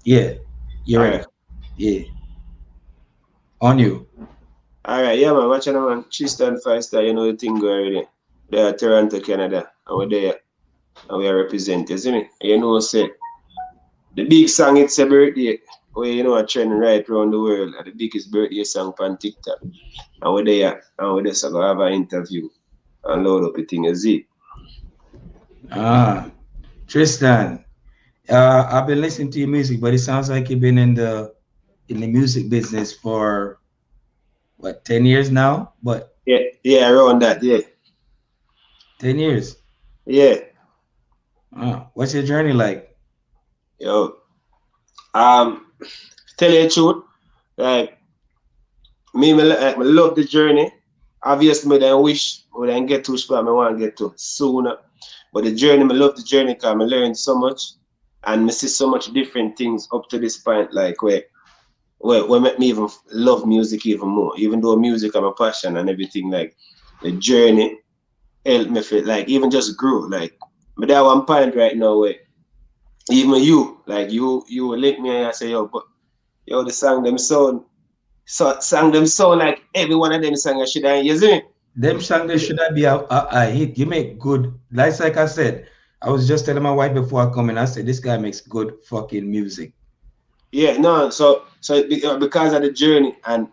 Yeah, you're All ready. right. Yeah, on you. All right, yeah, man. Watching man. Triston Fivestar, you know the thing go already. They are Toronto, Canada, and we're there, and we are representing. You see me? And you know, say the big song "It's a Birthday," where you know a trend right around the world, and the biggest birthday song on TikTok. And we're there, and we're just gonna have an interview and load up the thing. You see? Ah, Tristan. I've been listening to your music, but it sounds like you've been in the music business for what 10 years now. But Yeah, yeah, around that. Yeah, 10 years. yeah. What's your journey like? Yo, um, tell you the truth, like me love the journey. Obviously, me then wish we then get to spot me want to get to sooner. But the journey, me love the journey because I learn so much and me see so much different things up to this point, like where make me even love music even more. Even though music is my passion and everything, like the journey helped me feel like even just grow. Like but there one point right now where even you, like you will link me and I say, yo, but yo, the song them sound like every one of them song I should have, you see me? Them song they should be a hit. You make good. Like I said, I was just telling my wife before I come in. I said this guy makes good fucking music. Yeah, no, because of the journey and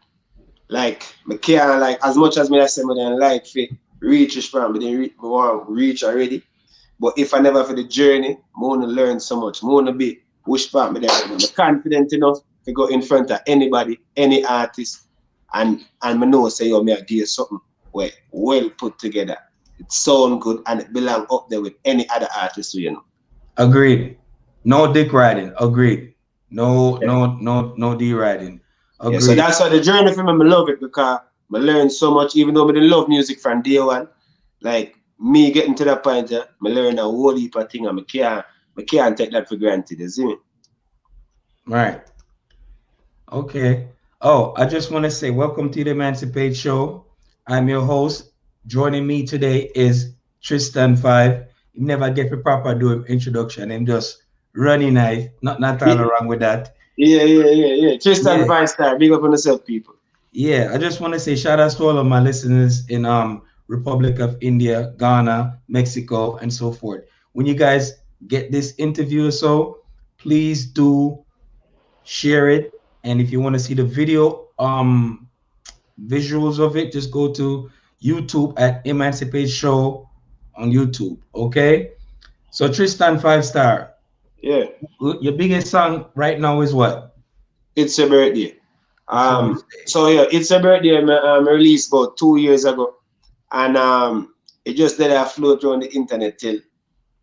like me can't like as much as me I say me then like fit reach this from, but then me want reach already. But if I never for the journey, I wanna learn so much. I wanna be push part me there. I'm confident enough to go in front of anybody, any artist, and me know say yo me I give something where well put together. It sound good and it belong up there with any other artist you know. Agreed. No dick riding. Agreed. No, Yeah. no D riding. Yeah, so Agreed. that's why the journey for me, I love it because I learned so much, even though I didn't love music from day one. Like me getting to that point, I learned a whole heap of things and I can't take that for granted, you see me? Right. Okay. Oh, I just want to say welcome to the Emancipate Show. I'm your host. Joining me today is Tristan Five. You never get the proper do him introduction. I'm just running knife. Not all wrong with that. Yeah. Triston Yeah. Fivestar, big up on yourself, people. Yeah. I just want to say shout outs to all of my listeners in Republic of India, Ghana, Mexico, and so forth. When you guys get this interview or so, please do share it. And if you want to see the video, visuals of it, just go to YouTube at Emancipate Show on YouTube. Okay. So Tristan Fivestar, Yeah, your biggest song right now is what? it's a birthday. It's your birthday. So yeah, it's a birthday released about 2 years ago. And it just let I float around the internet till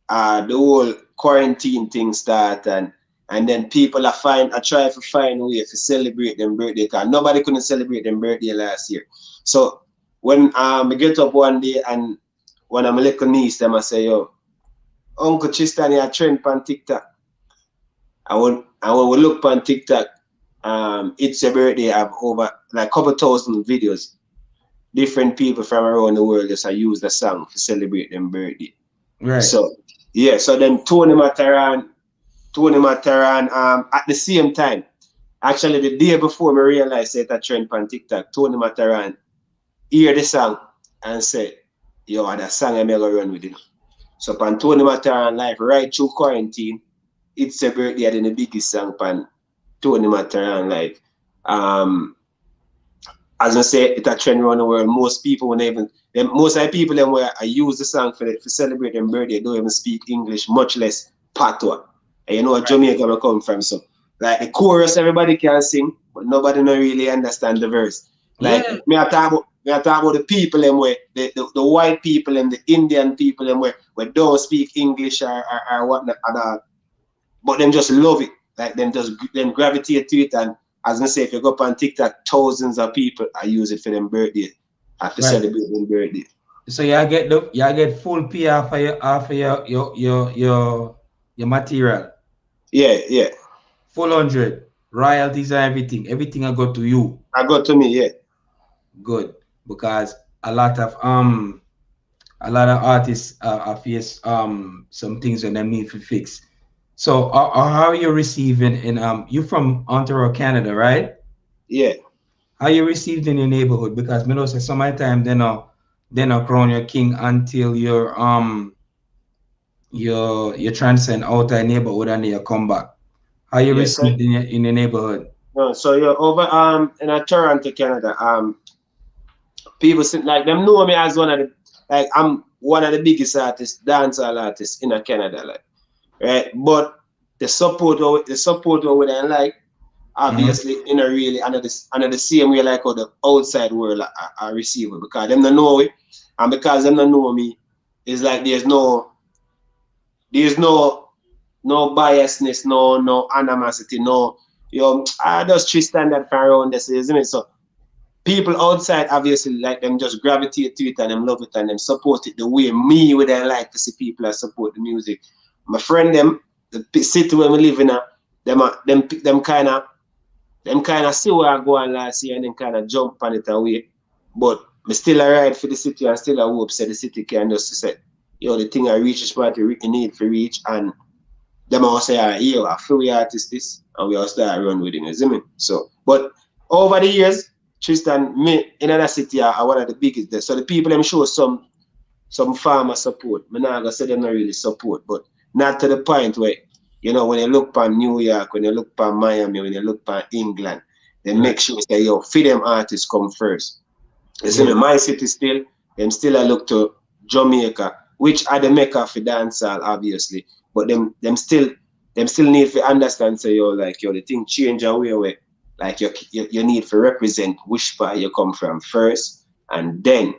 the whole quarantine thing start and then people are try to find a way to celebrate them birthday because nobody couldn't celebrate them birthday last year. So when I get up one day and when I'm a little niece, them I say, yo, Uncle Tristan a trend on TikTok. And when we look on TikTok, it's a birthday I have over like couple thousand videos. Different people from around the world just use the song to celebrate them birthday. Right. So yeah, so then Tony Mataran, at the same time, actually the day before me realized that a trend on TikTok, Tony Mataran hear the song and say, yo, that song I'm gonna run with it. So on Tony Mataran live right through quarantine, it's a birthday and the biggest song on Tony Mataran live. Um as I say, it's a trend around the world. Most people when even most of the people them where I use the song for celebrate their birthday don't even speak English, much less patois. And you know what Jamaica where come from. So like the chorus everybody can sing, but nobody no really understand the verse. Like Yeah. me I talk about the people them where the white people and the Indian people them where don't speak English or whatnot at all. But them just love it. Like them gravitate to it and as I say, if you go up on TikTok, thousands of people are use it for them birthday, to Right. celebrate them birthday. So y'all get full P off of your material. Yeah. Full 100. Royalties and everything. Everything I go to you. I got to me, yeah. Good. Because a lot of artists face some things that they need to fix. So how are you receiving in you from Ontario, Canada, right? Yeah. How you received in your neighborhood? Because me know say sometimes they not crown your king until you transcend out of neighborhood and you come back. How you Yeah. So, received in your neighborhood? no, so you're over in Toronto, Canada. People like them know me as one of the like I'm one of the biggest artists, dancehall artists in Canada, like right. But the support over there, like Mm-hmm. obviously in a really under the same way like how the outside world are receive it because them don't know it, and because them don't know me, it's like there's no biasness, no animosity, no I just Tristan that far around this, isn't it? So people outside obviously like them just gravitate to it and them love it and them support it the way me would I like to see people that support the music. My friend them, the city where we live in, them kind of see where I go on last year and then kind of jump on it away. But me still a ride for the city and still a hope say the city can just say, the thing I reach is what you need to reach, and them all say, I feel we artists this, and we all start run with it, you see me? So, but over the years, Tristan, me in another city are one of the biggest there. So the people them show some farmer support. Me not gonna say them not really support, but not to the point where, when you look upon New York, when you look upon Miami, when you look upon England, they make Right. sure say, for them artists come first. You see me, Yeah. my city still, them still I look to Jamaica, which are the mecca for dancehall, obviously. But them still need to understand, say, the thing change away where, like, you need to represent which part you come from first, and then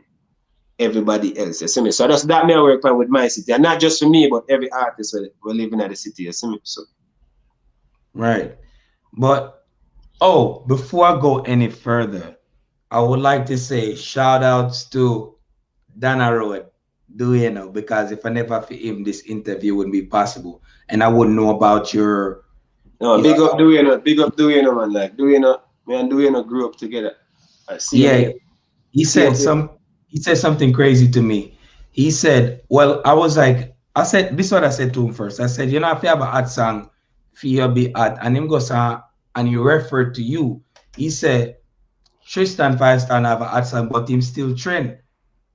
everybody else. You see me? So that's that me I work on with my city. And not just for me, but every artist we're living at the city, you see me? So Right. But before I go any further, I would like to say shout outs to Dana Road, do you know? Because if I never for him, this interview wouldn't be possible, and I wouldn't know about no, your big up Duino, man. Like Duino, me and Duino grew up together. Same yeah. age. He Same said age. something crazy to me. He said, "Well, I was like, I said this is what I said to him first. I said, if you have a hot song, for you be hot, and him go say, and he referred to you. He said Tristan Fivestar have a hot song, but him still trend.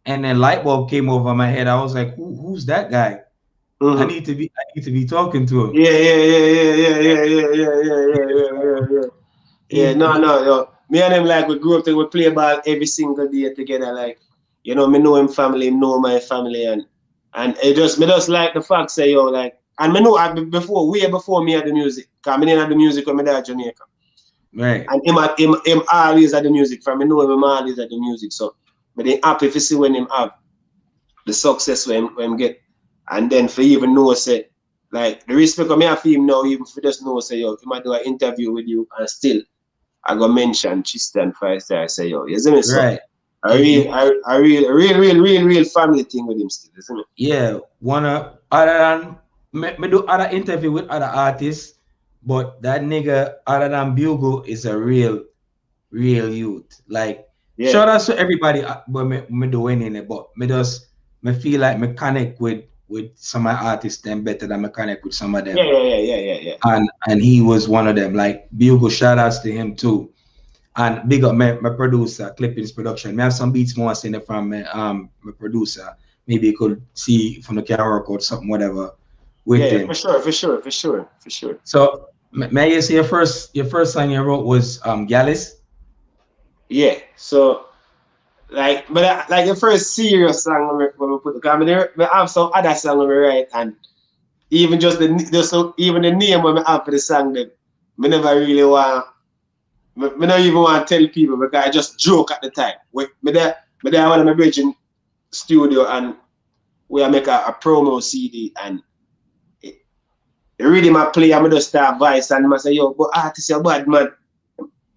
And then light bulb came over my head. I was like, who's that guy? Mm-hmm. I need to be talking to him. Yeah, yeah, yeah, yeah, yeah, yeah, yeah, yeah, yeah, yeah, yeah, yeah, yeah. Yeah, He, no, he no, no. Me and him like we grew up together, we play ball every single day together. Like, me know him family, him know my family, and me just like the fact say like, and me know before way before me at the music, cause me didn't have the music when me dad Jamaica, right, and him always at the music. From me know him always at the music, so me they happy to see when him have the success when him get, and then for even know say like the respect of me have for him now, even for just know say he might do an interview with you and still. I go mention Triston Fivestar. I say, you see me? So right. a He, real, he, a real family thing with him still, you see me? yeah, wanna other than me do other interview with other artists, but that nigga other than Bugle is a real youth. Like Yeah. shout out to everybody but me doing in it, but me feel like me connect with some of my artists them better than me connect with some of Yeah, them. yeah, yeah, yeah, yeah, yeah. And he was one of them. Like Bugle, shout outs to him too. And big up my producer, Clippings Production. Me have some beats more seen from my producer. Maybe you could see from the camera work out something, whatever, with Yeah, for him. sure, for sure, for sure, for sure. So may I say your first song you wrote was Gallus? Yeah. So but like the first serious song when we put the camera, we have some other song when we write, and even even the name when we have for the song, them, me never really want. Me not even want to tell people because I just joke at the time. Me there one of my bridging studio and we make a promo CD and it, the rhythm I play, I just start voice and I say, but artist, you're bad man.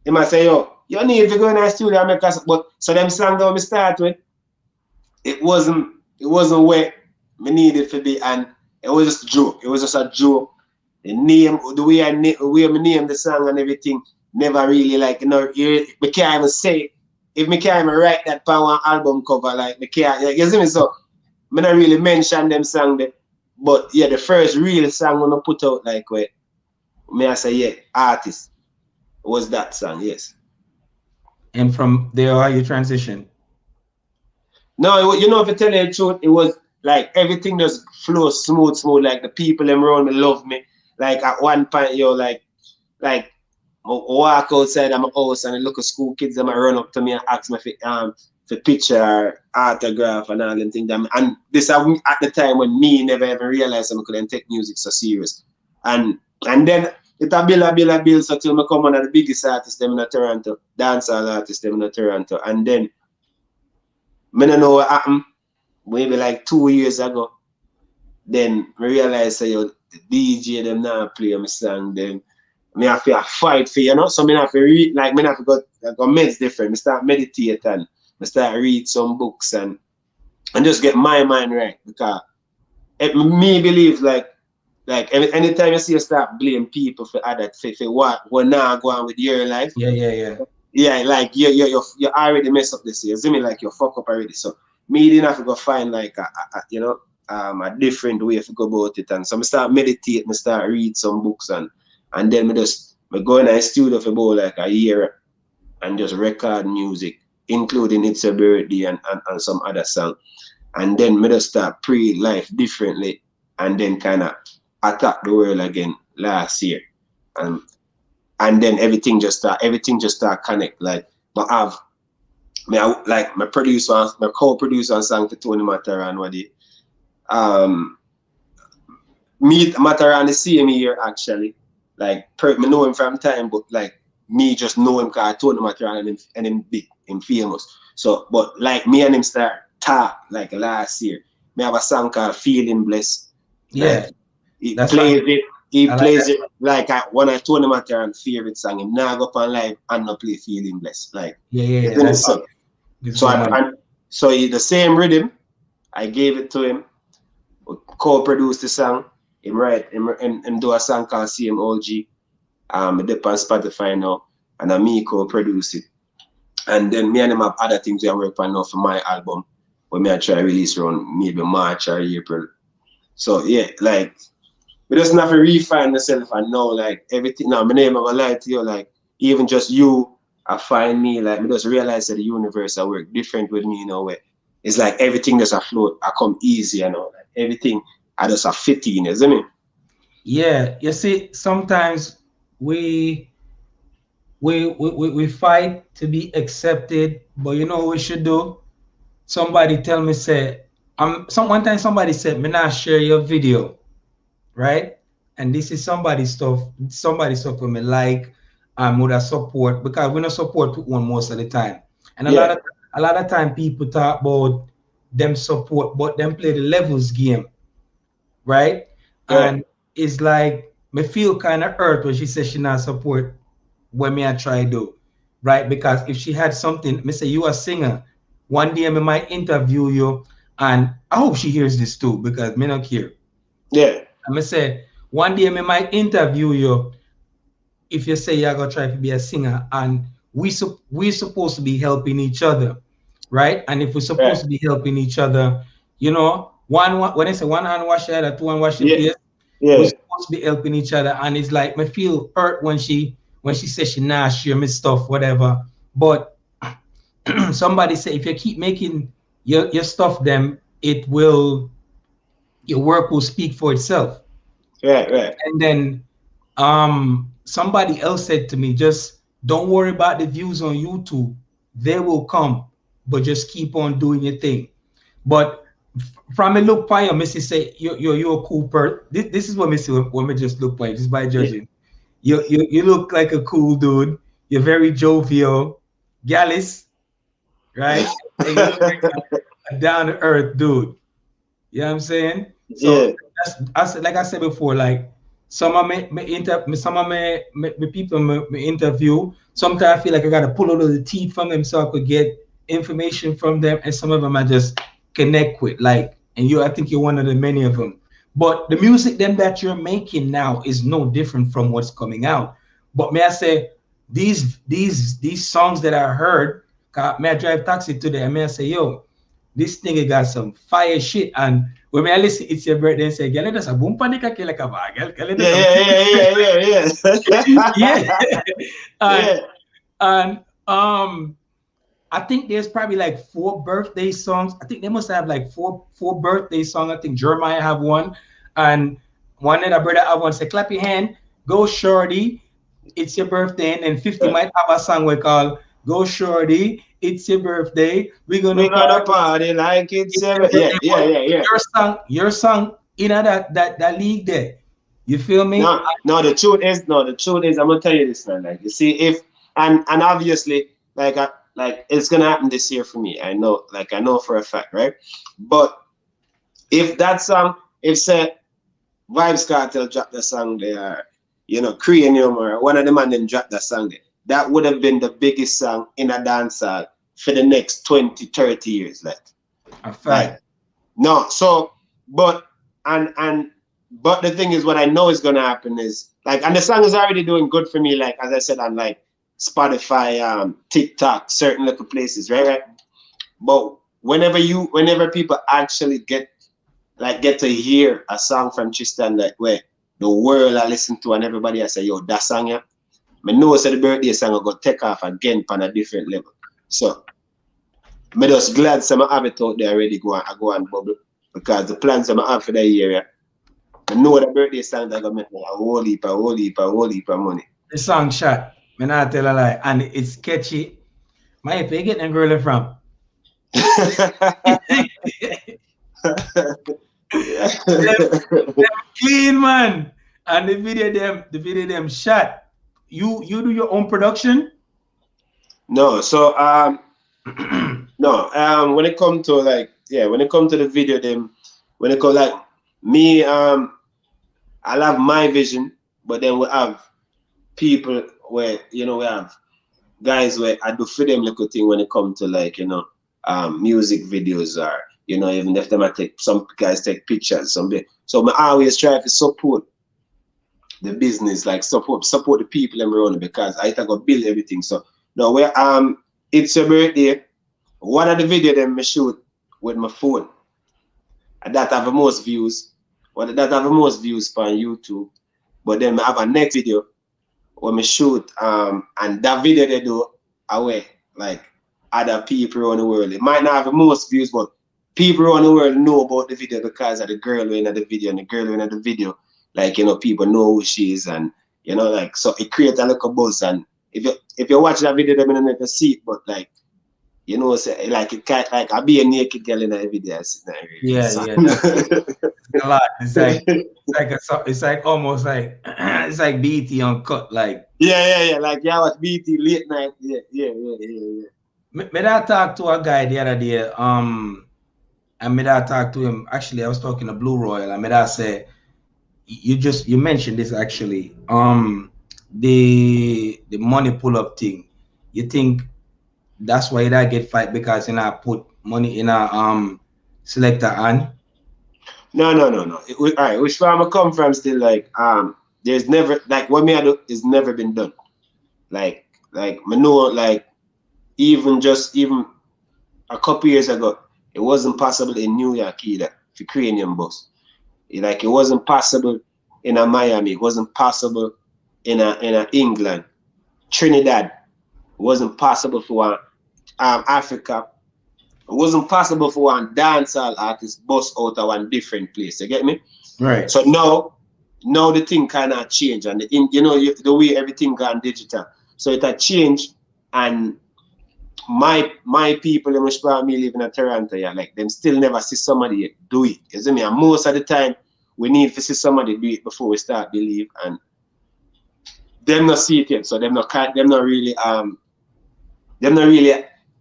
They might say, you need to go in the studio and make us, but so them song that we start with, it wasn't where me needed to be, and it was just a joke. It was just a joke. The way I name the song and everything, never really like we can't even say if me can't even write that for one album cover, like me can't, you see me? So me not really mention them song there. but yeah, the first real song when I put out like where may I say yeah, artist was that song, yes. And from there, how you transition? No, you know, if I tell you the truth, it was like everything just flows smooth. Like the people them around me love me. Like at one point, like I walk outside of my house and I look at school kids and I run up to me and ask me for picture, autograph and all them things. And this at the time when me never ever realized I couldn't take music so serious. And then it a bill so till me come on the biggest artist them in Toronto, dancehall artist them in Toronto. And then I don't know what happened, maybe like 2 years ago. Then I realized that the DJ them now play my song. Then me have to fight for so me have to read like me have to go meds different. Me start meditate and me start read some books and just get my mind right because me believe like anytime you see you start blame people for other for what now go on with your life. Yeah. Yeah, like you already messed up this year. See me like you fuck up already. So me didn't have to go find like a different way to go about it. And so I start meditate, I start read some books and then I go in the studio for about like a year and just record music, including It's a Birthday and some other song. And then I just start pre life differently and then kind of attack the world again last year. And and then everything just start connect. Like like my producer, my co-producer on song for Tony Mataran what the um meet Mataran the same year actually. Like me know him from time, but like me just know him cause Tony Mataran and him big, him famous. So but like me and him start talk like last year. Me have a song called Feeling Blessed. Yeah, Like he that's fine. plays it. He I like plays that. it like one of Tony Mataran's favorite song. Him now go up on live and not play Feeling Blessed. Like Yeah. isn't it That's so? it's So good, man. the same rhythm. I gave it to him. Co-produced the song. Him write him do a song called CMOG. It's up on Spotify now, and I me co-produce it. And then me and him have other things we are working on now for my album. When me I try release around maybe March or April. So yeah, like we just have to refine myself and know like everything. Now my name I'm gonna lie to you, like even just you I find me, like me just realize that the universe I work different with me, where it's like everything just a float, I come easy, like everything I just a fit in, isn't it? Yeah, you see, sometimes we we fight to be accepted, but you know what we should do? Somebody tell me say, one time somebody said, me not share your video, right? And this is somebody stuff with me like would I support because we don't support one most of the time. And Yeah, a lot of time people talk about them support, but them play the levels game, right? yeah, And it's like me feel kind of hurt when she says she not support what me I try do, right? Because if she had something, me say you a singer, one day me might interview you, and I hope she hears this too because me not care. yeah, I'm gonna say one day me might interview you if you say you're gonna try to be a singer, and we supposed to be helping each other, right? And if we're supposed right, to be helping each other, one when I say one hand wash the other, two hand wash the yeah, face, we're yeah, supposed to be helping each other. And it's like me feel hurt when she says she nah share me stuff, whatever. But somebody say if you keep making your stuff, them it will your work will speak for itself. right, And then somebody else said to me, just don't worry about the views on YouTube. They will come, but just keep on doing your thing. But from a look by you, Missy say you're a cool person. This is what Missy when me just look by you, just by yeah, judging. You look like a cool dude. You're very jovial, gallus, right? And you look like a down to earth dude. You know what I'm saying? So yeah, like I said before, like some of some of me people me interview. Sometimes I feel like I gotta pull out of the teeth from them so I could get information from them, and some of them I just connect with. Like, and I think you're one of the many of them. But the music then that you're making now is no different from what's coming out. But may I say these songs that I heard, may I drive taxi today? And may I say, yo, this nigga got some fire shit. And when I listen, it's your birthday and say, "Girl, that's a boom panika kila ka ba? Girl, that's a yeah." and yeah. and I think there's probably like 4 birthday songs. I think they must have like four birthday songs. I think Jeremiah have one, and one of the brother have one. Say, clap your hand, go shorty, it's your birthday, and then 50 Yeah. might have a song we call "Go Shorty, It's Your Birthday, We're We Gonna gonna Party." party like it's It's your seven. Yeah, birthday, yeah, but yeah, yeah. your song, that league there. You feel me? No, no, the truth is, I'm gonna tell you this, man. Like, you see, if and obviously, like it's gonna happen this year for me. I know for a fact, right? But if that song, if say Vibes Cartel dropped the song there, Cranium or one of the man them dropped the song there, that would have been the biggest song in a dancehall for the next 20, 30 years, A like fact. no. So, but and but the thing is, what I know is gonna happen is like, and the song is already doing good for me. Like as I said, on like Spotify, TikTok, certain little places, right, right. But whenever people actually get to hear a song from Tristan, like where the world I listen to and everybody I say, yo, that song, yeah, I know it's the birthday song I got take off again on a different level. So I'm just glad some have it out there already go and bubble, because the plans I have for the year, yeah, I know the birthday song that gonna make me a whole heap of money. The song shot. Me not tell a lie, and it's catchy. My, if you get them girl from. Them clean, man. And the video them shot. You do your own production? No, so no, when it come to like, yeah, when it come to the video, them when it come like me, I'll have my vision, but then we have people where we have guys where I do for them little thing when it come to like music videos, or even if them I take, some guys take pictures, some bit. So I always try to support the business, like support the people around me, because I think I build everything. So now where it's your birthday, one of the video them I shoot with my phone, and that have the most views. Well, that have the most views on YouTube. But then I have a next video when me shoot, and that video they do away like other people around the world. It might not have the most views, but people around the world know about the video because of the girl in the video, and the girl in the video, like people know who she is, and like, so it creates a little buzz. And if you watch that video, they may not see it, but like, say, like it can't, like I be a naked girl in that video. It's not really Yeah, so. yeah, that's a lot. It's like almost like it's like BT uncut. Like Yeah. Like yeah, watch BT late night. Yeah. me that talk to a guy the other day. And me that talk to him. Actually, I was talking to Blue Royal, and me that say you mentioned this actually. The money pull up thing. You think that's why that get fight because put money in a selector and No. All right, which farm I come from still, like there's never, like, what me I do is never been done. Like me know, like, even a couple years ago, it wasn't possible in New York either for cranium bus. Like it wasn't possible in a Miami, it wasn't possible in a England, Trinidad. It wasn't possible for one Africa. It wasn't possible for one dancehall artist bust out of one different place. You get me? right. So now the thing kind of changed, and the way everything gone digital. So it had changed, and my people in which me living in Toronto, yeah, like them still never see somebody do it. You see me? And most of the time we need to see somebody do it before we start believe, and them not see it yet. So them not really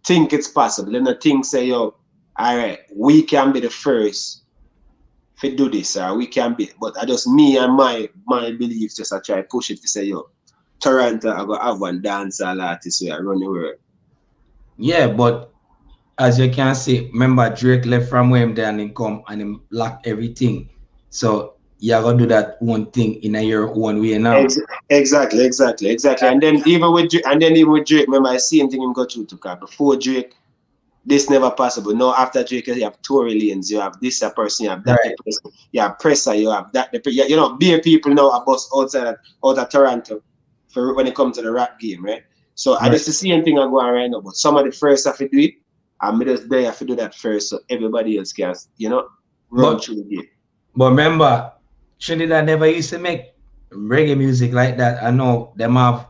think it's possible. Them not think say, yo, all right, we can be the first to do this, or we can be. But I just, me and my beliefs, just I try push it to say, yo, Toronto I go have one dancehall artist where I run the world. Yeah, but as you can see, remember Drake left from where him there and him come and him lock everything. So you gotta do that one thing in your own way now. Exactly. And then even with Drake, remember I same thing him go through to car before Drake. this never possible. No, after Drake, you have Tory Lanez, you have this a person, you have that Right. person, you have Presser, you have that. You know, beer people now are bust out of Toronto for when it comes to the rap game, right? So I Right. just the same thing I'm going right now. But some of the first have to do it, and me just there have to do that first, so everybody else can, run But through the game. remember, Trinidad never used to make reggae music like that. I know them have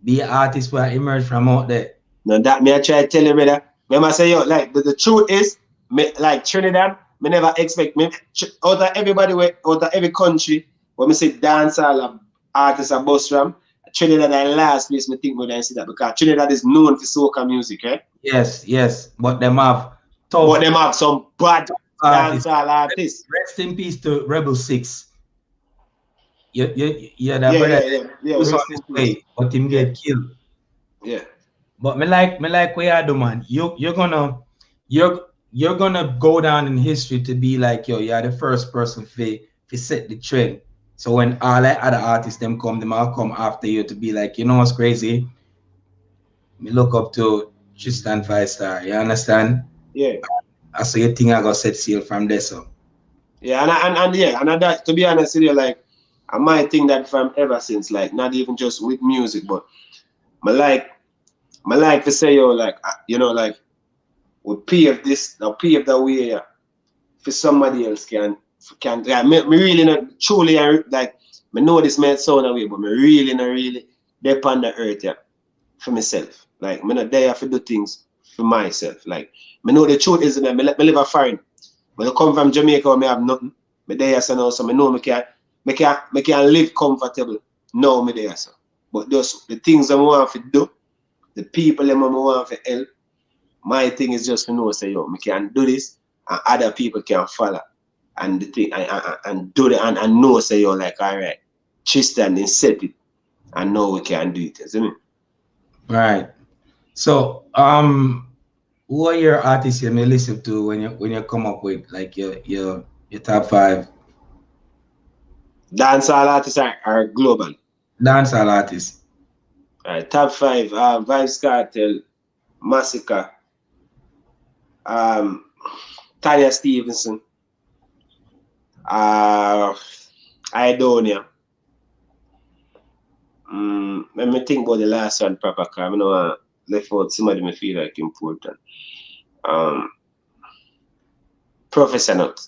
be artists who emerged from out there. Now that me I try to tell you, brother. Remember say yo, like the truth is, me like Trinidad, me never expect me out of everybody out of every country when me say dancehall artists are bust from, Trinidad and last place me think when I see that because Trinidad is known for soca music, right? Yes, yes. But them have But tough them have some bad artists. dancehall artists. Rest in peace to Rebel Six. Yeah, that Yeah, brother yeah, yeah, yeah. was on Rest his in peace. way, but him Yeah, get killed. yeah. But me like what you do, man. You're gonna go down in history to be like, yo, you're the first person to set the trend. So when all the other artists them all come after you to be like, you know what's crazy? Me look up to Triston Fivestar. You understand? Yeah. I saw you think I got set sail from there, so Yeah, and yeah, and that to be honest with you, like I might think that from ever since, like not even just with music, but my like to say yo, like like we pave this, now pave the way for somebody else can like me really not truly like me know this might sound away, but me really not really dep on the earth yeah, for myself. Like me not there to do things for myself. Like me know the truth is that me live a foreign. When I come from Jamaica where me have nothing, me there so now, so me know me can live comfortable. No me there so. But those the things I want to do, the people that I want to help, my thing is just to know say yo, me can do this and other people can follow. And the thing and do it and know say yo like all right, Tristan is set it and know we can do it. You see me? right. So who are your artists you may listen to when you come up with like your top five Dancehall artists are global. dancehall artists? All right, top five, Vibes Cartel, Massacre, um, Tanya Stevenson, uh, Idonia. Let me think about the last one proper because I know left out somebody me feel like important. Um, Professor Nut.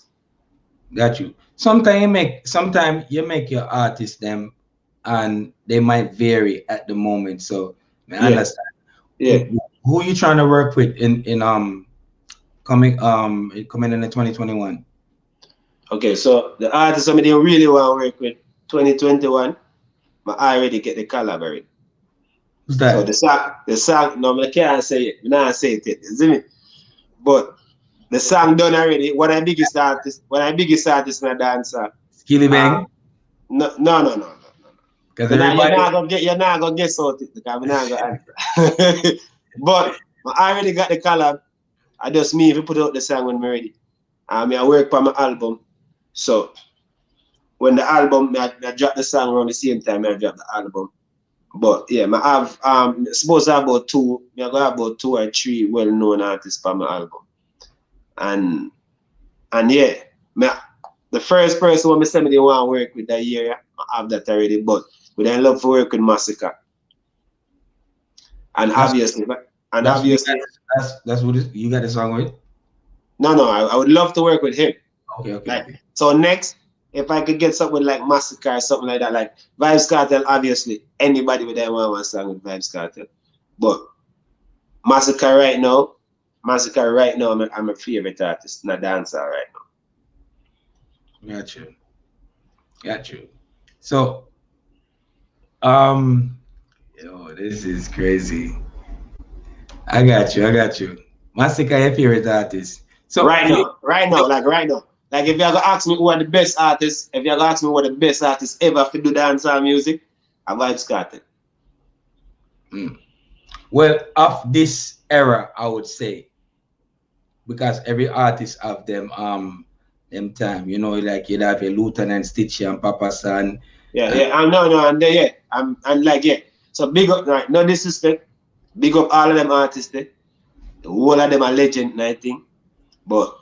Got you. Sometimes you make your artists them and they might vary at the moment. So I Yeah, understand. yeah. Who you trying to work with in coming in the 2021? Okay, so the artist I really want to work with 2021, but I already get the collaborate. Who's So that? the song, no, I can't say it. I can't say it yet. You see me? But the song done already. One of the biggest artists in the dancer. Skilly Um, Bang? no. Because everybody You're not gonna guess out it because I'm not gonna answer. But I already got the collab. I just me if you put out the song when I'm ready. I work on my album. So when the album I drop the song around the same time I drop the album. But yeah, I have supposed to have about I got about 2 or 3 well known artists for my album. And yeah, the first person when somebody want to work with that year, I have that already. But I love to work with Massacre. And that's obviously, that's what you got that's what you got the song with? no, I would love to work with him. Like Okay. so next, if I could get something like Massacre or something like that, like Vibes Cartel, obviously anybody with them want one song with Vibes Cartel. But Massacre right now, I'm a favorite artist, not dancer right Got you. Got you. So um yo, this is crazy. I got you. Masika, your favorite artist. now. So Right now. Like if you're gonna ask me who are the best artists, if you're gonna ask me what the best artists ever to do dancehall music, I Vibes Cartel. mm, well, of this era, I would say, because every artist have them time. You know, like you'd have a Lieutenant Stitchy and Papa San. Yeah, And yeah. No, and yeah. I'm like, yeah. So big up, right? No disrespect. Big up all of them artists there. The whole of them are legend, I think. But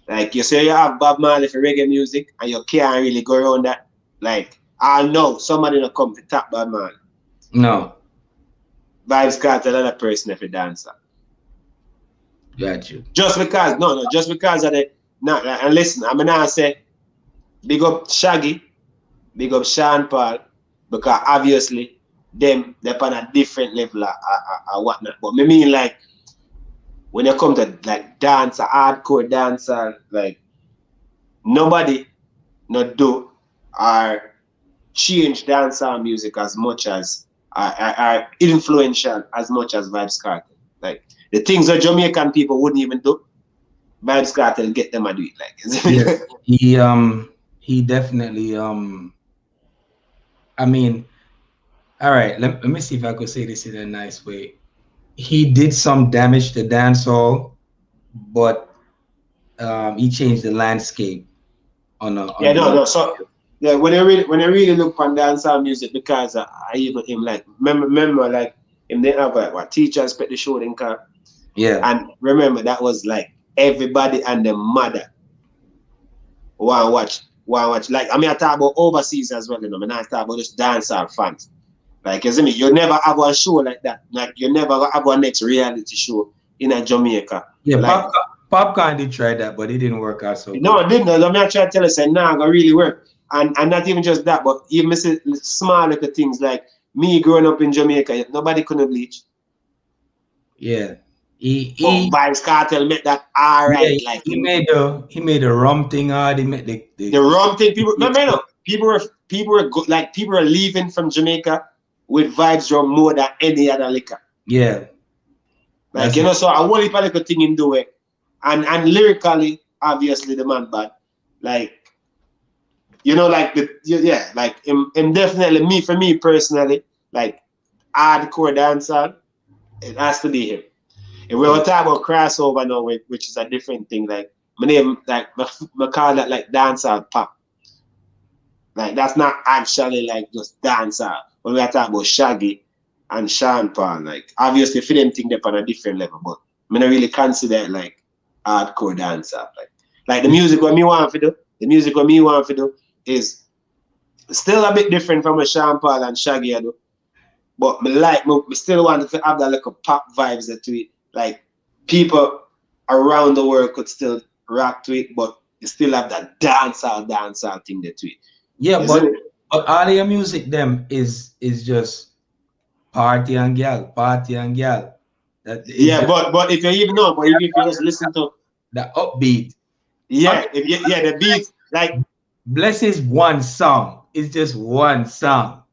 like you say, you have Bob Marley for reggae music, and you can't really go around that. Like I know somebody not come to tap Bob Marley. No, Vibes got another person if you dancer. got you. Just because, no, just because of the. Not, and listen, I'm gonna say, big up Shaggy, big up Sean Paul, because obviously they're on a different level or whatnot. But me mean like when you come to like dance, hardcore dancer, like nobody not do or change dancehall music as much as are influential as much as Vibes Cartel. Like the things that Jamaican people wouldn't even do, Vibes Cartel get them to do it. Yes, Like he definitely I mean, all right, let me see if I could say this in a nice way. He did some damage to dancehall, but he changed the landscape on a yeah, on no. So yeah, when I really look on dancehall music, because I even him like remember like him they have what teachers put the show in car, yeah, and remember that was like everybody and their mother want watch. Like I mean I talk about overseas as well, you know. I mean I talk about just dancehall fans. Like you see me, you never have a show like that. Like you never have a next reality show in a Jamaica. yeah. Like Popcorn did try that, but it didn't work out so no, good. I didn't. I'm not trying to tell you, say, nah, gonna really work. And not even just that, but even small little things like me growing up in Jamaica, nobody couldn't bleach. Yeah, But he Vibes Cartel make that all yeah, right. Like he made the rum thing hard. He made the wrong thing. People the remember, you know, people were leaving from Jamaica with Vibes drum more than any other liquor. yeah, Like that's you it. know, so I whole heap of little thing in the way. And lyrically, obviously the man bad. Like you know, like yeah, like him definitely me for me personally, like hardcore dancer, it has to be him. If we were talking about crossover now, which is a different thing, like my name, like my call that like dancehall pop. Like that's not actually like just dancehall. When we are talking about Shaggy and Sean Paul, like obviously for them think they're on a different level, but I don't really consider it like hardcore dancehall. Like the music what me want to do, the music what me want to do is still a bit different from a Sean Paul and Shaggy I do. But me still want to have that little pop vibes to it. Like people around the world could still rock to it, but you still have that dancehall thing there to it. Yeah, Isn't it? but all your music them is just party and gal. That is Yeah, just but if you even know, but even if you just listen to the upbeat. I yeah, mean, yeah, the beats, like Bless is one song. It's just one song.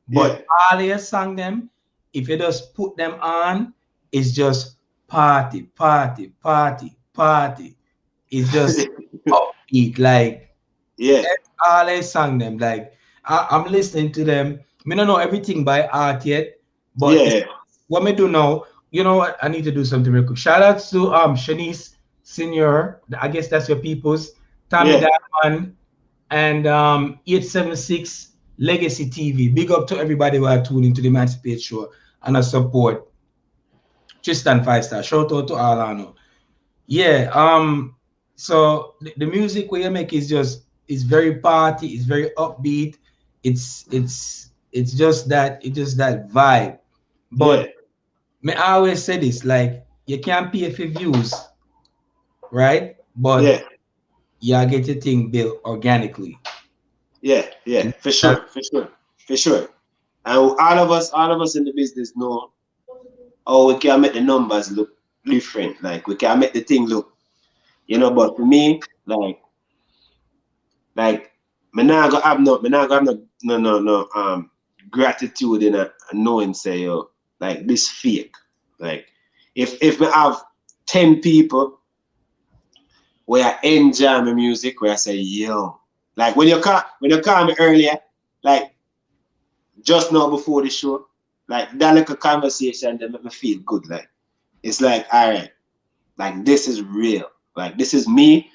yeah, But all your song them, if you just put them on, it's just party, party, party, party. It's just upbeat. Like yeah, all I sang them. Like I'm listening to them. I don't know everything by art yet, but yeah, what me do now, you know what? I need to do something real quick. Shout out to Shanice Senior. I guess that's your people's. Tommy yeah. Diamond and 876 Legacy TV. Big up to everybody who are tuning to the Emancipate Show and I support Triston Fivestar. Shout out to all I know. Yeah, so the music we make is just is very party, it's very upbeat. It's just that vibe. Yeah, But me I always say this, like you can't pay for views, right? yeah, But you get your thing built organically. yeah, And for that, sure, for sure, for sure. And all of us in the business know how we can make the numbers look different. Like we can make the thing look, but for me, like me not gonna have no gratitude in a knowing say yo, like this fake. Like if we have 10 people where I enjoy my music, where I say, yo, like when you call me earlier, like just now before the show, like that little conversation that make me feel good. Like it's like, all right, like this is real. Like this is me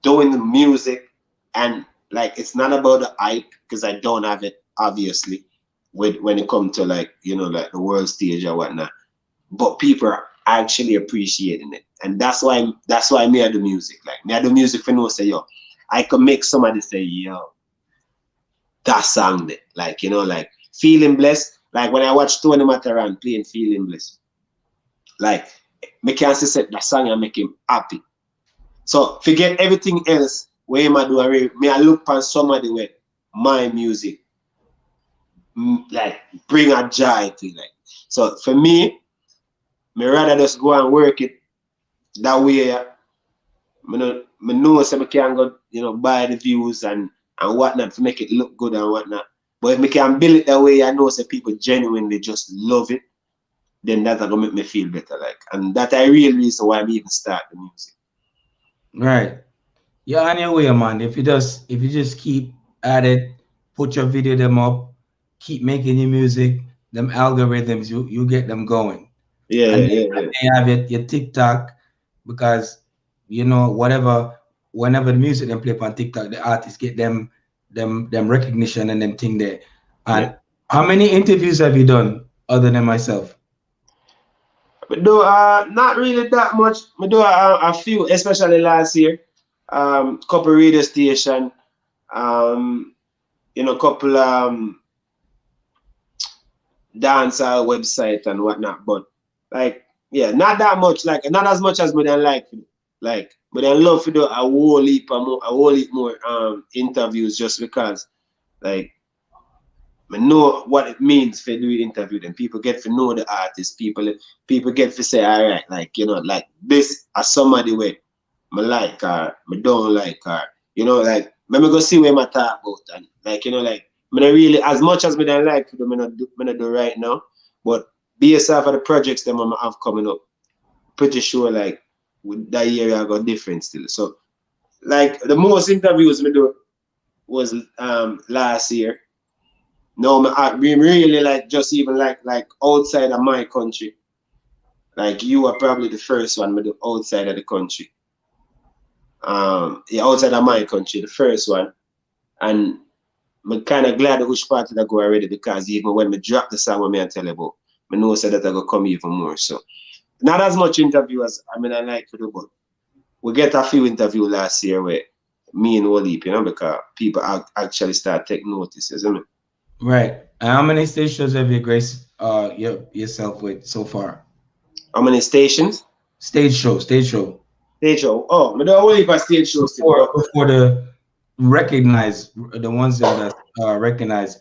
doing the music, and like it's not about the hype because I don't have it obviously when it comes to like like the world stage or whatnot. But people actually appreciating it. And that's why me I do music. Like me I do music for no say yo. I could make somebody say, yo, that song there. Like, like Feeling Blessed. Like when I watch Tony Mataran playing Feeling Blessed. Like me can't say that song and make him happy. So forget everything else where him I do me I look on somebody with my music like bring a joy to like. So for me rather just go and work it that way. Me know say me can go, buy the views and whatnot to make it look good and whatnot. But if me can build it that way, I know say people genuinely just love it, then that's gonna make me feel better. Like, and that I real reason why I even start the music. Right. Yeah, anyway, man. If you just keep at it, put your video them up, keep making your music, them algorithms, you get them going. Yeah, And yeah, then yeah, yeah. you have your TikTok because whatever whenever the music them play on TikTok, the artists get them recognition and them thing there. Yeah. And how many interviews have you done other than myself? But do not really that much. I do a few, especially last year. Couple radio station, couple dancer website and whatnot. But like, yeah, not that much. Like, not as much as me than like, but I love to do a whole heap more interviews just because, like, I know what it means for doing interview. Then people get to know the artist. People get to say, all right, like like this as somebody where me like her, me don't like her. Like let me go see where my talk about and like like me not really as much as me don't like to do, me not do right now. But based off of the projects that I have coming up, pretty sure like with that year I got different still. So like the most interviews me do was last year. No, we really like just even like outside of my country. Like you are probably the first one, but outside of the country. Yeah, outside of my country, the first one. And I'm kind of glad which part of that go already because even when me drop the song with me and tell you about, I know so that I go come even more. So not as much interview as I like to do, but we get a few interview last year where me and Wally, because people actually start taking notice, isn't it? Right. And how many stage shows have you graced yourself with so far? How many stations? Stage show. Stage show. Oh, I don't only for stage shows still, Before but before the recognize the ones that recognized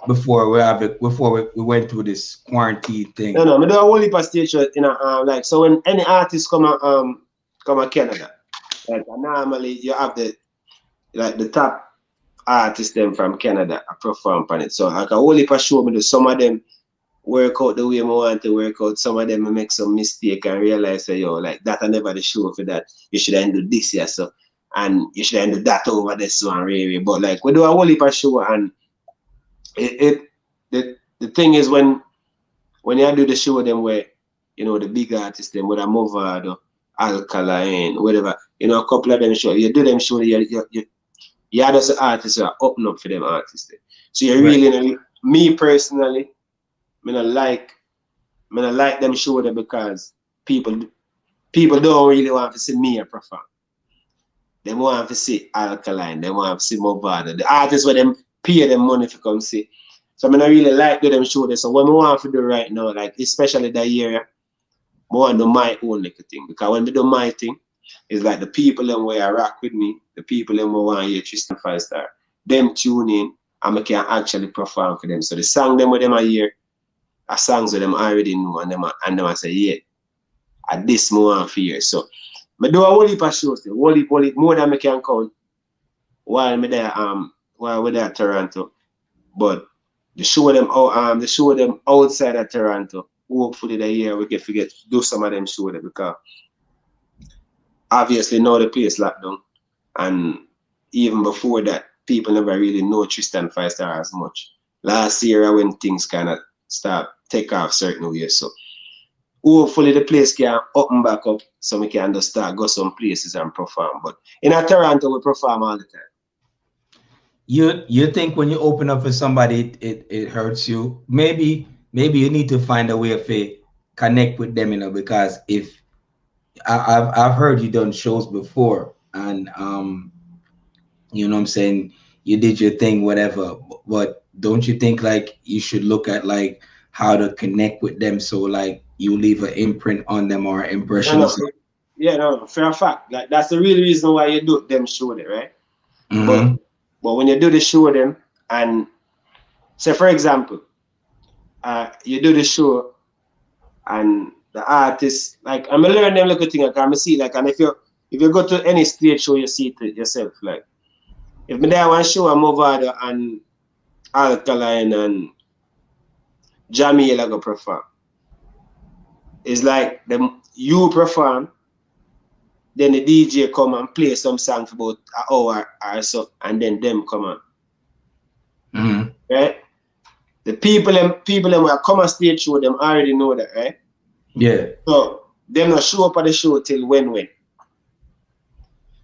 before we went through this quarantine no, thing. no, I don't only for stage shows in a like so when any artist come to Canada, like normally you have the top artists them from Canada a perform on it. So like I only for show me do some of them work out the way I want to work out. Some of them I make some mistake and realize say yo like that I never the show for that. You should have do this here so and you should have do that over this one really. But like we do a whole heap of show and it the thing is when you do the show them where the big artists them with a Movado, Alkaline, whatever, a couple of them show you do them show you are just artists who are open up for them artists. Then. So you Right. really me personally, I mean, I like them show them because people don't really want to see me perform. They want to see Alkaline. They want to see Movado. The artists where them pay them money to come see. So I mean, I really like do them show this. So what I want to do right now, like especially that year, I want to do my own little thing. Because when I do my thing, it's like the people them where I rock with me, the people them who want to hear Triston Fivestar, them tune in and I can actually perform for them. So the song them with them I hear are songs with them already know and them I say, yeah, at this moment for years. So I do a whole heap of shows, whole heap more than I can count while we're there at Toronto. But the show them outside of Toronto. Hopefully the year we get do some of them show them because obviously now the place locked down and even before that people never really know Triston Fivestar as much. Last year when things kinda start take off certain ways. So hopefully the place can open back up so we can just start go some places and perform. But in Toronto we perform all the time. You think when you open up for somebody it hurts you? Maybe you need to find a way of it. connect with them, because if I've heard you done shows before, and you know what I'm saying, you did your thing, whatever, but don't you think like you should look at like how to connect with them, so like you leave an imprint on them or No, impression or no, something? yeah, no, fair fact. Like that's the real reason why you do them show it, right? But Mm-hmm. when you do the show them, and say for example, you do the show and the artist, like I'm gonna learn them little thing, like I'm see like, and if you go to any stage show, you see it yourself. Like if me there one show, I'm over and Alkaline and Jamila go perform. It's like them you perform, then the DJ come and play some song for about an hour or so, and then them come on. Mm-hmm. Right? The people them will come on stage show, them already know that, right? Yeah. So them not show up at the show till when.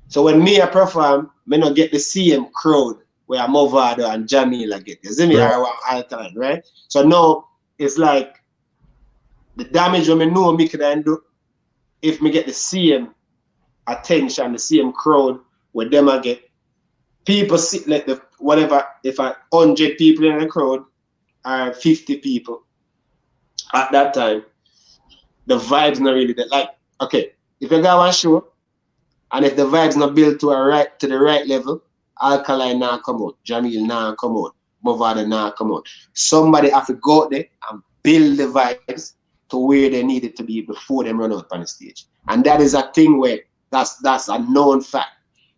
So when me I perform, me not get the same crowd where Movado and Jamila get. You see me Right. or Alkaline, right? So now it's like the damage when me know me can do if me get the same attention, the same crowd where them I get. People sit like the whatever, if 100 people in the crowd or 50 people at that time, the vibes not really that. Like, okay, if you got one show and if the vibes not built to the right level, Alkaline now come out, Jamil now come out, Movada now come out. Somebody have to go out there and build the vibes to where they need it to be before them run out on the stage. And that is a thing where that's a known fact.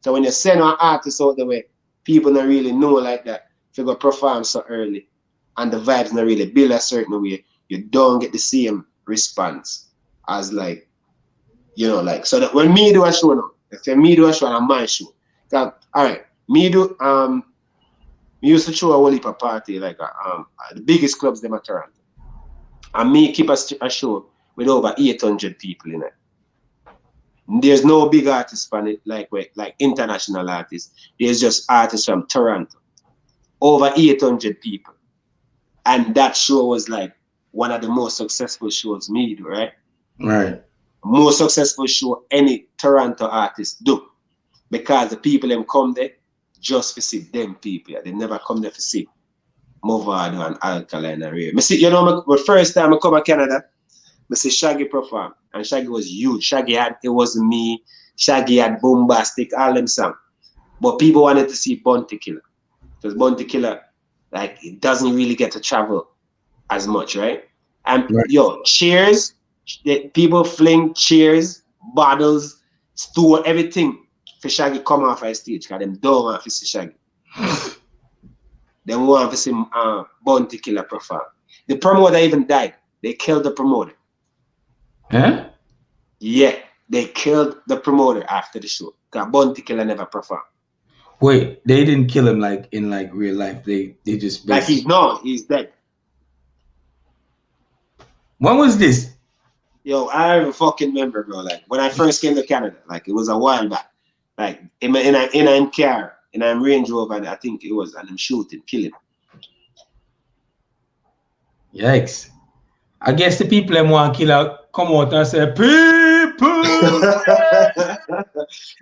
So when you send an artist out the way, people don't really know like that. If you go perform so early and the vibes not really build a certain way, you don't get the same response as like, like, so that when me do a show now, if me do a show on my show, all right, me used to show a whole heap of party like the biggest clubs them at Toronto, and me keep a show with over 800 people in it. There's no big artists on it like international artists. There's just artists from Toronto, over 800 people, and that show was like one of the most successful shows me do, right? Right. Most successful show any Toronto artist do. Because the people them come there just to see them people. They never come there to see Movado and Alkaline and Ray. Me see, my first time I come to Canada, I see Shaggy perform. And Shaggy was huge. It wasn't me. Shaggy had Bombastic, all them songs. But people wanted to see Bounty Killer. Because Bounty Killer, like, it doesn't really get to travel as much, right? And Right. cheers. People fling cheers, bottles, stool, everything for Shaggy come off our stage because them don't want to see Shaggy. They want to see Bounty Killer perform. The promoter even died. They killed the promoter. Huh? Yeah, they killed the promoter after the show because Bounty Killer never performed. Wait, they didn't kill him like in like real life. They just Like basically. he's dead. When was this? Yo, I even fucking remember, bro. Like when I first came to Canada, like it was a while back. Like in a car, in a Range Rover, I think it was, and I'm shooting, killing. Yikes. I guess the people them want to kill out, come out and say, people.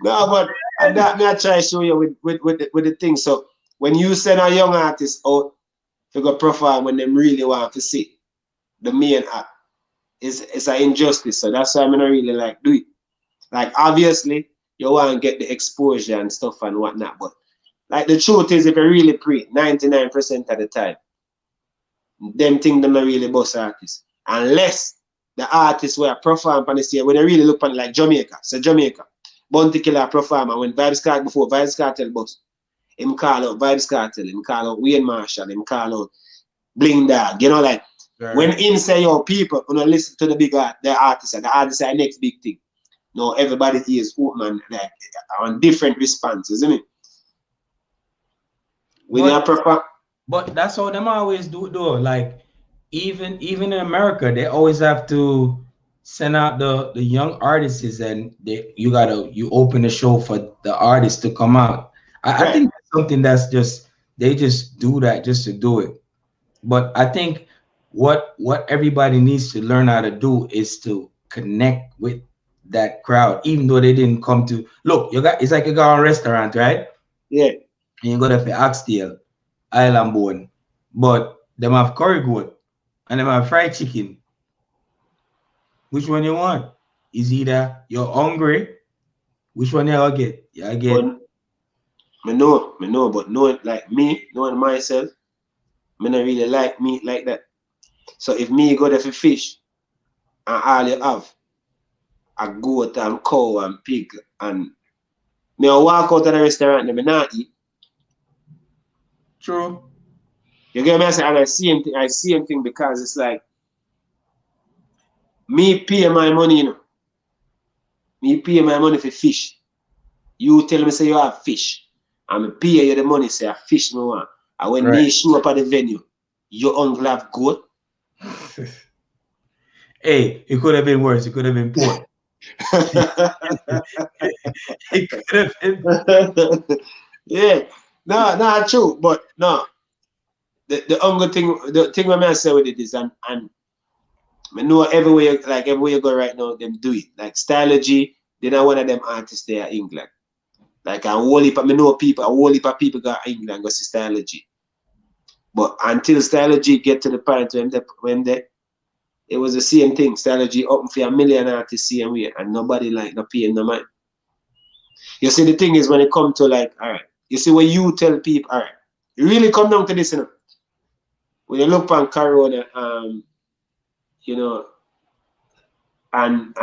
No, but and that me I try to show you with the thing. So when you send a young artist out to go profile when them really want to see the main act, it's an injustice. So that's why I'm not really like do it. Like obviously you want to get the exposure and stuff and whatnot, but like the truth is if you really pre 99% of the time, them think them not really boss artists. Unless the artists were perform on the stage, when they really look on like Jamaica. So Jamaica, Bounty Killer performer when before Vibes Cartel boss, him call out Vibes Cartel, him call out Wayne Marshall, him call out Bling Dog, like Right. when him say yo people when listen to the artists and the artists are next big thing. No, everybody is open like on different responses, isn't it? When you perform. But that's how them always do though. Like even in America, they always have to send out the young artists, and you open the show for the artists to come out. I think that's something that's just they just do that just to do it. But I think what everybody needs to learn how to do is to connect with that crowd, even though they didn't come to look. You got it's like you go on a restaurant, right? Yeah. And you go there for oxtail, island bone, but them have curry goat and them have fried chicken. Which one you want? Is either you're hungry. Which one you get? You get But me know, but knowing like me, knowing myself, me not really like meat like that. So if me go there for fish and all you have a goat and cow and pig and me I walk out of the restaurant and me not eat. true. You get me? I say, and I same thing because it's like me pay my money, you know. Me pay my money for fish. You tell me say you have fish. And me pay you the money, say a fish no want. And when Right. me show up at the venue, you uncle have goat. Hey, it could have been worse. It could have been pork. It could have been. Yeah. No, no, true. But no. The only thing what I say with it is and I know everywhere you go right now, them do it. Like Stylogy, they're not one of them artists there in England. Like a whole heap of, I know people, a whole heap of people go to England go see Stylogy. But until Stylogy get to the point when they it was the same thing. Stylogy open for a million artists same way and nobody like not paying no mind. You see the thing is when it come to like, all right, you see when you tell people, all right, it really come down to this, you know. When you look on Corona, you know, and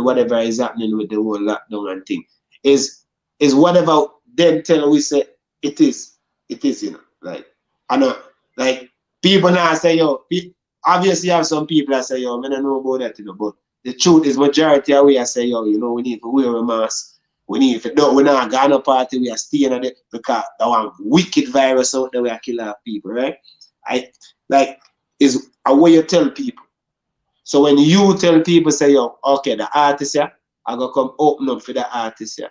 whatever is happening with the whole lockdown and thing, is whatever them tell we say it is, you know. Like I know, like people now say yo, obviously you have some people that say yo, I don't know about that, you know, but the truth is majority of we I say yo, you know, we need to wear a mask. We need to don't we not going to party, we are staying at it because that one wicked virus out there we are killing our people, right? I like is a way you tell people. So when you tell people, say, yo, okay, the artist here, I gonna come open up for the artist here.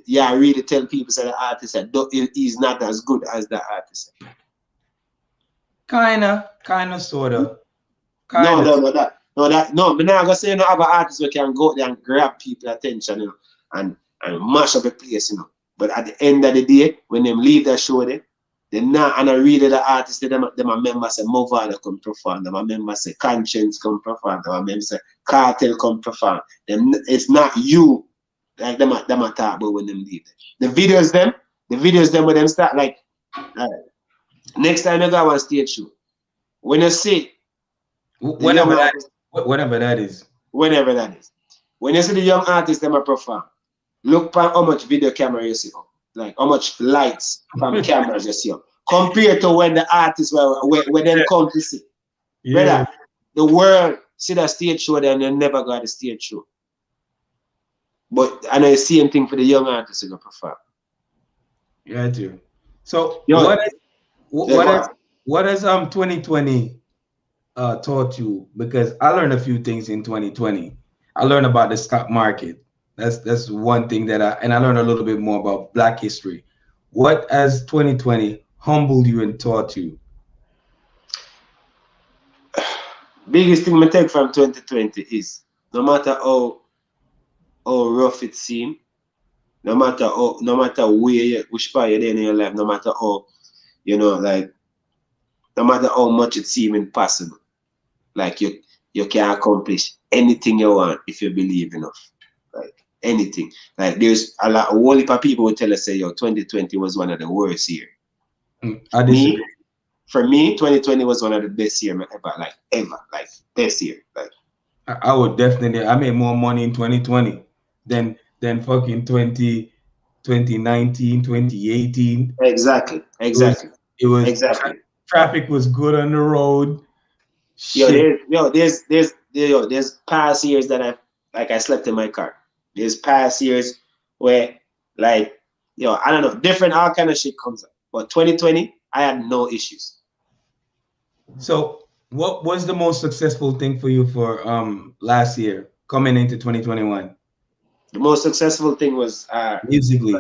Yeah, I really tell people, say the artist here, he's not as good as the artist here. Kinda, sorta, No, kinda. no, no, no, but now I'm gonna say no other artists we can go there and grab people attention, you know, and mash up a place, you know. But at the end of the day, when them leave that show there, they not and I really the artists, them a members say Movada come perform, them a members say Conscience come perform, them a members say Cartel come perform. Them it's not you like them a talk about when them leave there. The videos them when them start like next time you go on stage show, when you see the young Whenever that artist, whenever that is. whenever that is. When you see the young artists them a perform, look at how much video camera you see up, like how much lights from cameras you see up, compared to when the artists were then come to see. Yeah. Brother, the world see the stage show then they never got a stage show. But I know the same thing for the young artists who go perform. Yeah, I do. So Yo, yeah, what go is on. what has 2020 taught you? Because I learned a few things in 2020. I learned about the stock market. That's one thing that I learned a little bit more about Black history. What has 2020 humbled you and taught you? Biggest thing I take from 2020 is no matter how rough it seems, no matter which part you're in your life, no matter how you know, like no matter how much it seems impossible, like you can accomplish anything you want if you believe enough. Like anything. Like there's a whole heap of people will tell us say yo 2020 was one of the worst year. I Me, disagree. for me, 2020 was one of the best year ever, like best year. Like I would definitely. I made more money in 2020 than fucking 2019, 2018. exactly, It was exactly, it was exactly. traffic was good on the road. Yo, Shit. there's past years that I slept in my car. There's past years where like I don't know, different all kind of shit comes up. But 2020, I had no issues. So, what was the most successful thing for you for last year coming into 2021 The most successful thing was musically?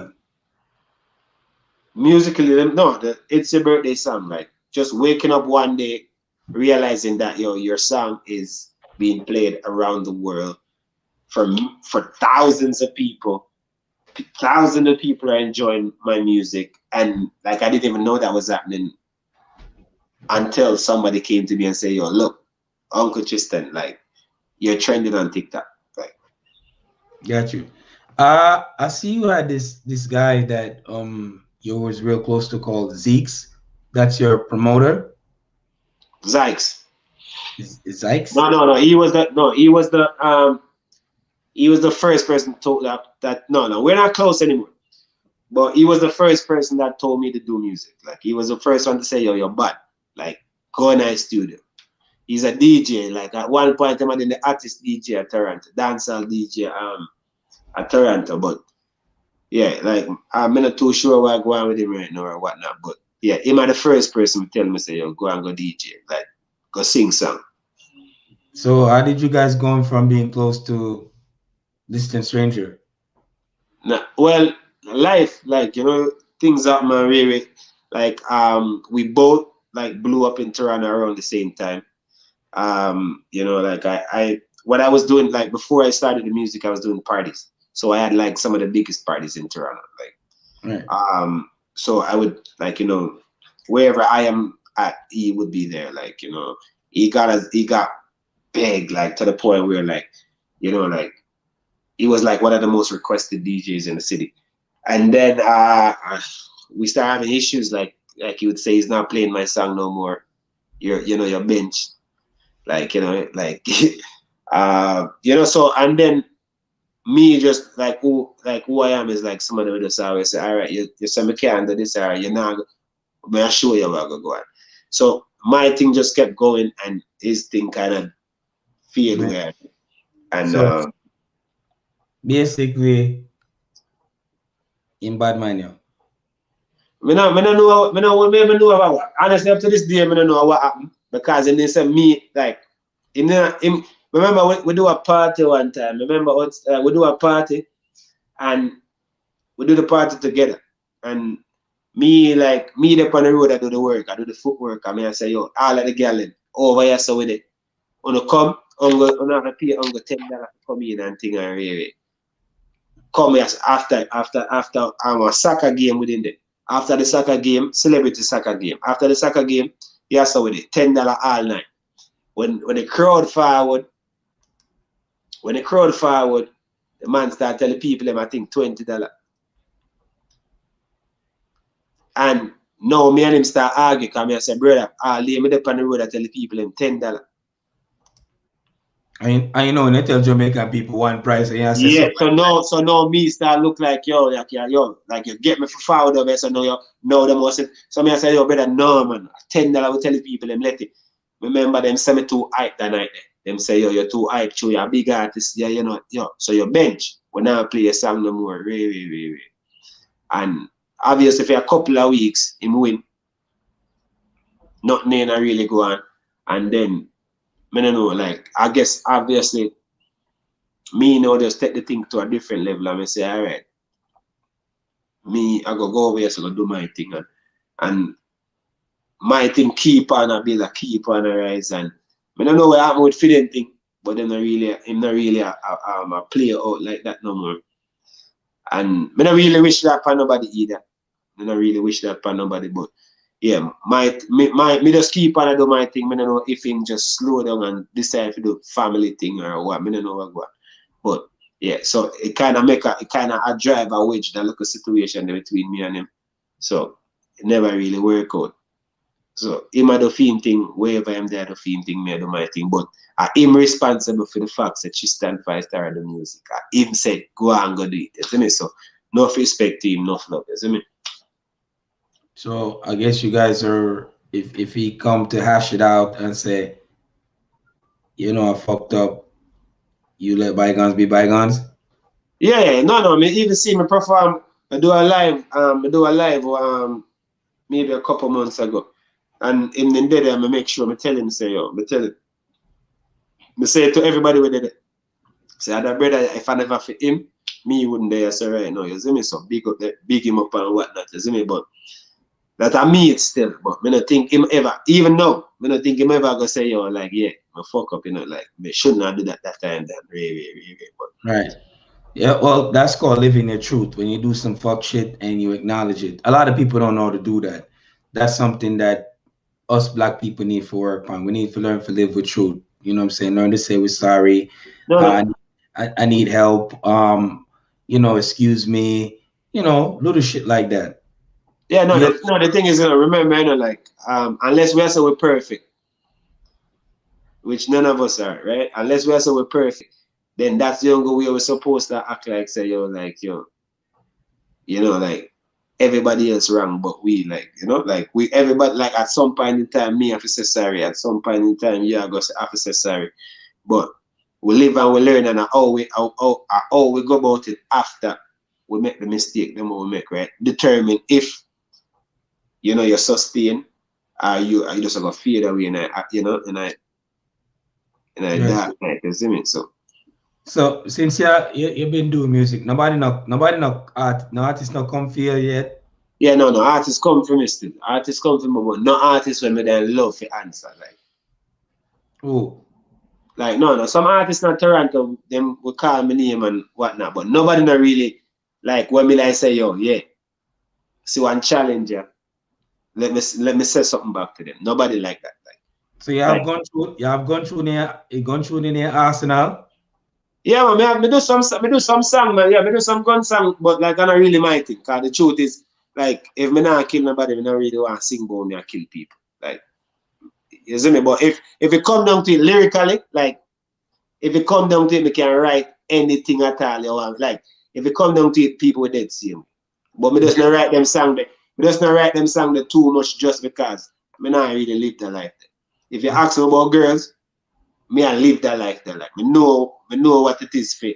musically. No, it's your birthday song. Like just waking up one day. realizing that your song is being played around the world for thousands of people. Thousands of people are enjoying my music, and like I didn't even know that was happening until somebody came to me and say, "Yo, look, Uncle Tristan, like you're trending on TikTok." Like, Got you. I see you had this guy that you was real close to called Zeeks. That's your promoter. Zykes. Is Zykes? No. He was the first person to talk that no, we're not close anymore. But he was the first person that told me to do music. Like he was the first one to say, "Yo, you're bad. Like go in a studio." He's a DJ. Like at one point, I'm in the artist DJ at Toronto, dancehall DJ at Toronto. But yeah, like I'm not too sure what I'm going with him right now or whatnot. But yeah, him are the first person to tell me say, "Yo, go and go DJ. Like go sing song." So how did you guys go from being close to distant stranger? Nah, well, life, like things happen really. Like we both like blew up in Toronto around the same time. Like I what I was doing like before I started the music, I was doing parties. So I had like some of the biggest parties in Toronto. Like Right. so I would like wherever I am at, he would be there. Like he got big like to the point where like like he was like one of the most requested DJs in the city. And then we started having issues like he would say he's not playing my song no more. You're benched. Like like so and then me just like who I am is like somebody would just always say, all right, you say me can't do this, or you're not gonna show you where I go on. So my thing just kept going and his thing kind of fade Right. away. And So basically, in bad mind, yo. me know about what. Honestly, up to this day, me don't know what happened because then they said me like him. Remember we do a party one time. Remember we do a party and we do the party together. And me up on the road, I do the work, I do the footwork. I mean, I say, yo, all of the girl over here, so with it. On the come, on the pay, on the $10 to come in and thing and really come here after a soccer game within the after the soccer game, celebrity soccer game. After the soccer game, yeah, so with it, $10 all night. When the crowd forward, the man start telling people them I think $20. And now me and him start arguing because me I say, brother, I'll lay me up on the road and tell the people them $10. I know when they tell Jamaican people one price, and you say Yeah, so. so now me start look like like you get me for forward of it, so now you know them was it. So me I say, yo, brother, no man, $10 will tell the people them let it. Remember them say me too hype that night. Them say, yo, you're too hype, you're a big artist, yeah, so your bench. When I play a song no more, really. And obviously for a couple of weeks, him win. Nothing ain't really go on. And then I don't know, like I guess obviously me now just take the thing to a different level and I say, all right, me I go over here so I go do my thing and my thing keep on a build, keep on a rise and I don't know what happened with Fidden thing, but then I'm not really a player out like that no more. And I don't really wish that for nobody either. I don't really wish that for nobody, but yeah, me just keep on and do my thing. I don't know if him just slow down and decide to do family thing or what. I don't know what. But yeah, so it kind of a drive a wedge that look a situation between me and him. So it never really work out. So him a do film thing, wherever I'm there do film thing, me I do my thing. But him responsible for the fact that Triston Fivestar the music. Him said go and go do it. You see me? So no respect to him, no love, you see me? So I guess you guys are if he come to hash it out and say, I fucked up, you let bygones be bygones. Yeah, no. Me even see me perform. I do a live maybe a couple months ago. And in the day I make sure I tell him say yo, I tell him. I say to everybody with it. Say that brother, if I never fit him, me wouldn't dare say right now, you see me? So big him up and whatnot, you see me? But That I mean it still, but I don't think him ever, even now, I don't think him ever gonna say, yo, like, yeah, I fuck up, like, me should not do that time, then, really. But, Right. Yeah, well, that's called living your truth. When you do some fuck shit and you acknowledge it. A lot of people don't know how to do that. That's something that us black people need to work on. We need to learn to live with truth. You know what I'm saying? Learn to say we're sorry. no, Uh, no. I need help. Excuse me. Little shit like that. Yeah, no, You the thing is, remember, like, unless we are so we're perfect, which none of us are, right? Unless we are so we're perfect, then that's the only way we're supposed to act like, say, yo, like, yo, like, everybody else wrong, but we, like, like, we, everybody, like, at some point in time, me have to say sorry. At some point in time, you are going to have to say sorry. But we live and we learn, and how we go about it after we make the mistake, the more we make, right? Determine if, you sustain, are you just gonna fade away, and Yes. dark night, you see me? So, So since you've been doing music, no artist no come for you yet. yeah, no, artists come from me still. Artists come from me, but no artists when me then love to answer, Oh, no, some artists in Toronto, them will call me name and whatnot, but nobody not really, like, when me like say, yo, yeah, see one challenger, let me say something back to them. Nobody like that. so you gone through in your arsenal. Yeah, man, me do some song, man. Yeah, me do some gun song, but like I'm not really my thing. Cause the truth is, like, if me not kill nobody, me not really want to sing about me and kill people. Like, you see me? But if it come down to it lyrically, like, if it come down to it, me can write anything at all you want. Like, if it come down to it, people will dead see me. But me just not write them song there. Me just not write them song there too much just because me not really live the life there. If you ask me about girls, me I live that life there. Like, me know what it is for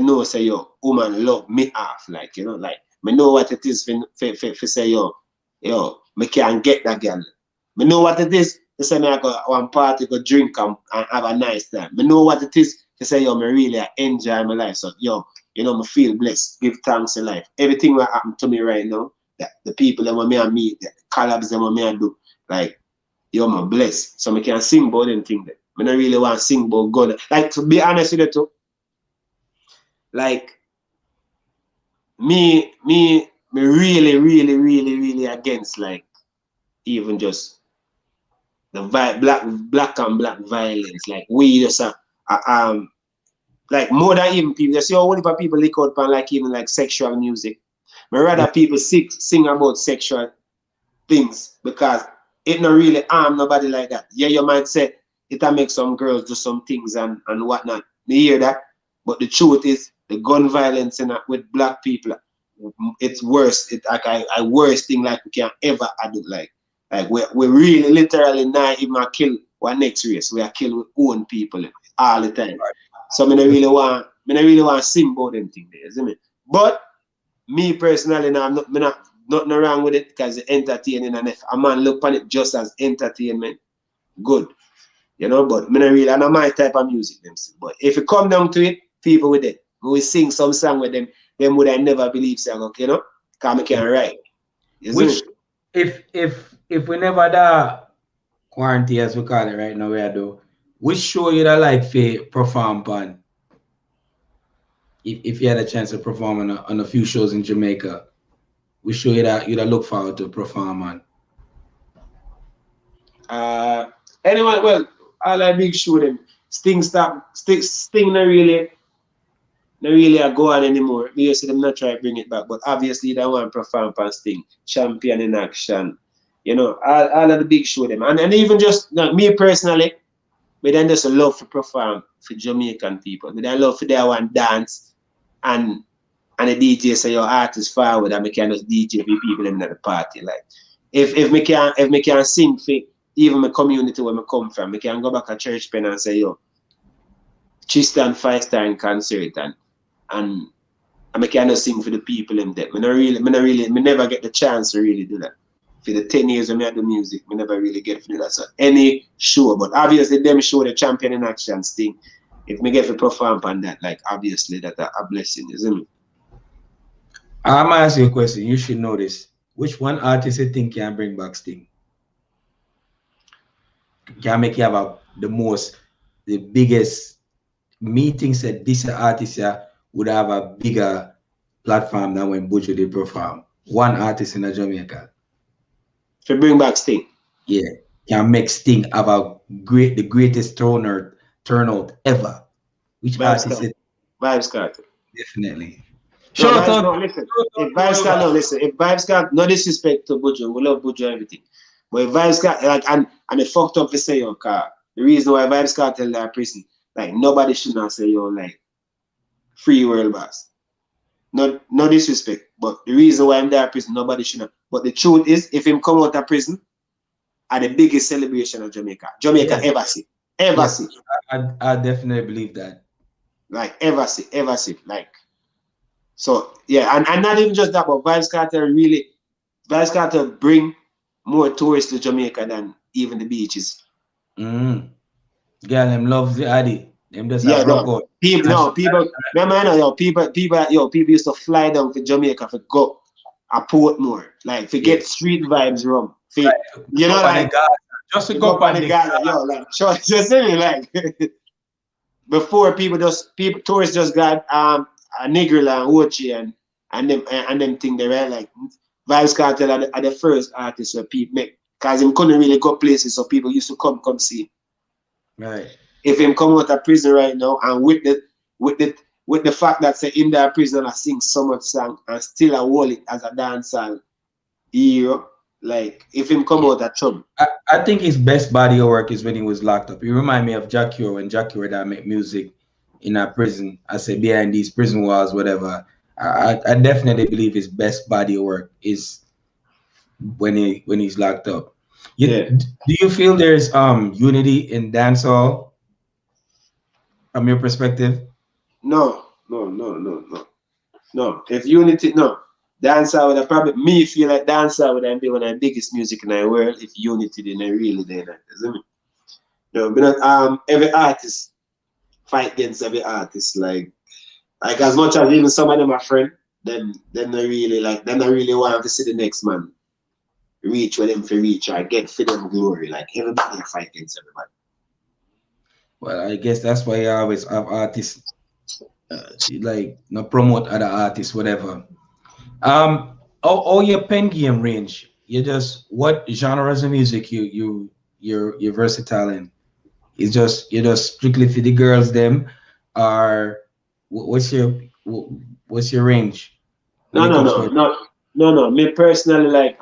know say, yo, woman love me half, like, like, me know what it is for say, yo, me can get that girl. Me know what it is to say me I go one party, go drink and have a nice time. Me know what it is to say, yo, me really enjoy my life. So, yo, me feel blessed, give thanks in life. Everything that happen to me right now, the people that me I meet, the collabs that me I do, like, yo, I'm blessed. So I can sing about them things. I don't really want to sing about God. Like, to be honest with you too, like, me really, really, really, really against, like, even just the black and black violence. Like, we just like, more than even people. You see how only people lick out on, like, even like sexual music. But Yeah. rather people sing about sexual things because it not really harm nobody like that. Yeah, you might say it'll make some girls do some things and whatnot. Me hear that. But the truth is the gun violence with black people, it's worse. It's like a worst thing like we can ever do. Like we really literally not even kill one next race. We are kill with own people all the time. So me not really want to sing about them things there, isn't it? But me personally, no, me not nothing wrong with it because it's entertaining, and if a man look on it just as entertainment, good. But me not really, I know my type of music them see. But if it come down to it, people with it, we sing some song with them would I never believe song, okay, Because I can write. You see Which me? if we never da quarantine as we call it right now, we are do. Which show you that like for perform on? If you had a chance to perform on a few shows in Jamaica, we show you that you'd look forward to perform on. Uh Anyway, well, all I big show them. Sting not really a go on anymore. Because them not try to bring it back. But obviously they want to perform past Sting. Champion in action. All of the big show them. And even just me personally, we then just love to perform for Jamaican people. We then love for their one dance and the DJ say your artist forward and we can just DJ for people in the party. Like, if me can sing for even my community where I come from, we can go back to church pen and say, yo, Triston Fivestar in concert and I can just sing for the people in there. Me never get the chance to really do that. For the 10 years when I do music, me never really get to do that. So any show, but obviously them show the champion in action thing. If me get to perform on that, like, obviously that's a blessing, isn't it? I'm gonna ask you a question. You should know this. which one artist you think can bring back Sting? Can make you have the most, the biggest meeting said this artist here would have a bigger platform than when Buju did perform. One artist in Jamaica. To bring back Sting. Yeah. Can make Sting have the greatest turnout ever. Which artist is Vibes Cartel. definitely. No, Shout out. no, listen. If Vibes Cartel, no, listen. If Vibes Cartel, no disrespect to Buju, we love Buju and everything. But if Vibes Cartel, like, and it fucked up to say, yo, car. The reason why Vibes Cartel are prison, like, nobody should not say, yo, like, free world boss. No disrespect. But the reason why I'm there in prison, nobody should not. But the truth is, if him come out of prison, are the biggest celebration of Jamaica. Jamaica ever see. Ever see. I definitely believe that. Like, ever see. Like, so, yeah. And not even just that, but Vibes Cartel bring more tourists to Jamaica than even the beaches. Girl, them love the Addy. Them just Yeah, have rock out. People used to fly down to Jamaica for go a Portmore, like to get street vibes rum. For, you know, like just to go up on the gala, yo, like just say like before tourists just got a Negrila and Ochi and them thing they were like Vibes Cartel are the first artists where people make, because him couldn't really go places, so people used to come see him. Right. If him come out of prison right now and with the fact that say in that prison I sing so much song and still I hold it as a dancehall hero, like if him come out of trouble. I think his best body of work is when he was locked up. He remind me of Jack Ure when Jack Ure that make music in a prison. I say behind these prison walls, whatever. I definitely believe his best body of work is when he's locked up. Do you feel there's unity in dancehall from your perspective? No. If unity, no. Dancehall would have probably, me feel like dancehall would have been one of the biggest music in the world if unity didn't really do that. Isn't it? No, but every artist fight against every artist. Like as much as even some of them are friends, then they really want to see the next man reach where them for reach or get for them glory. Like everybody fight against everybody. Well, I guess that's why you always have artists like promote other artists, whatever. All your pen game range. You just what genres of music you're versatile in? It's just you're just strictly for the girls them, or what's your range? No. Me personally, like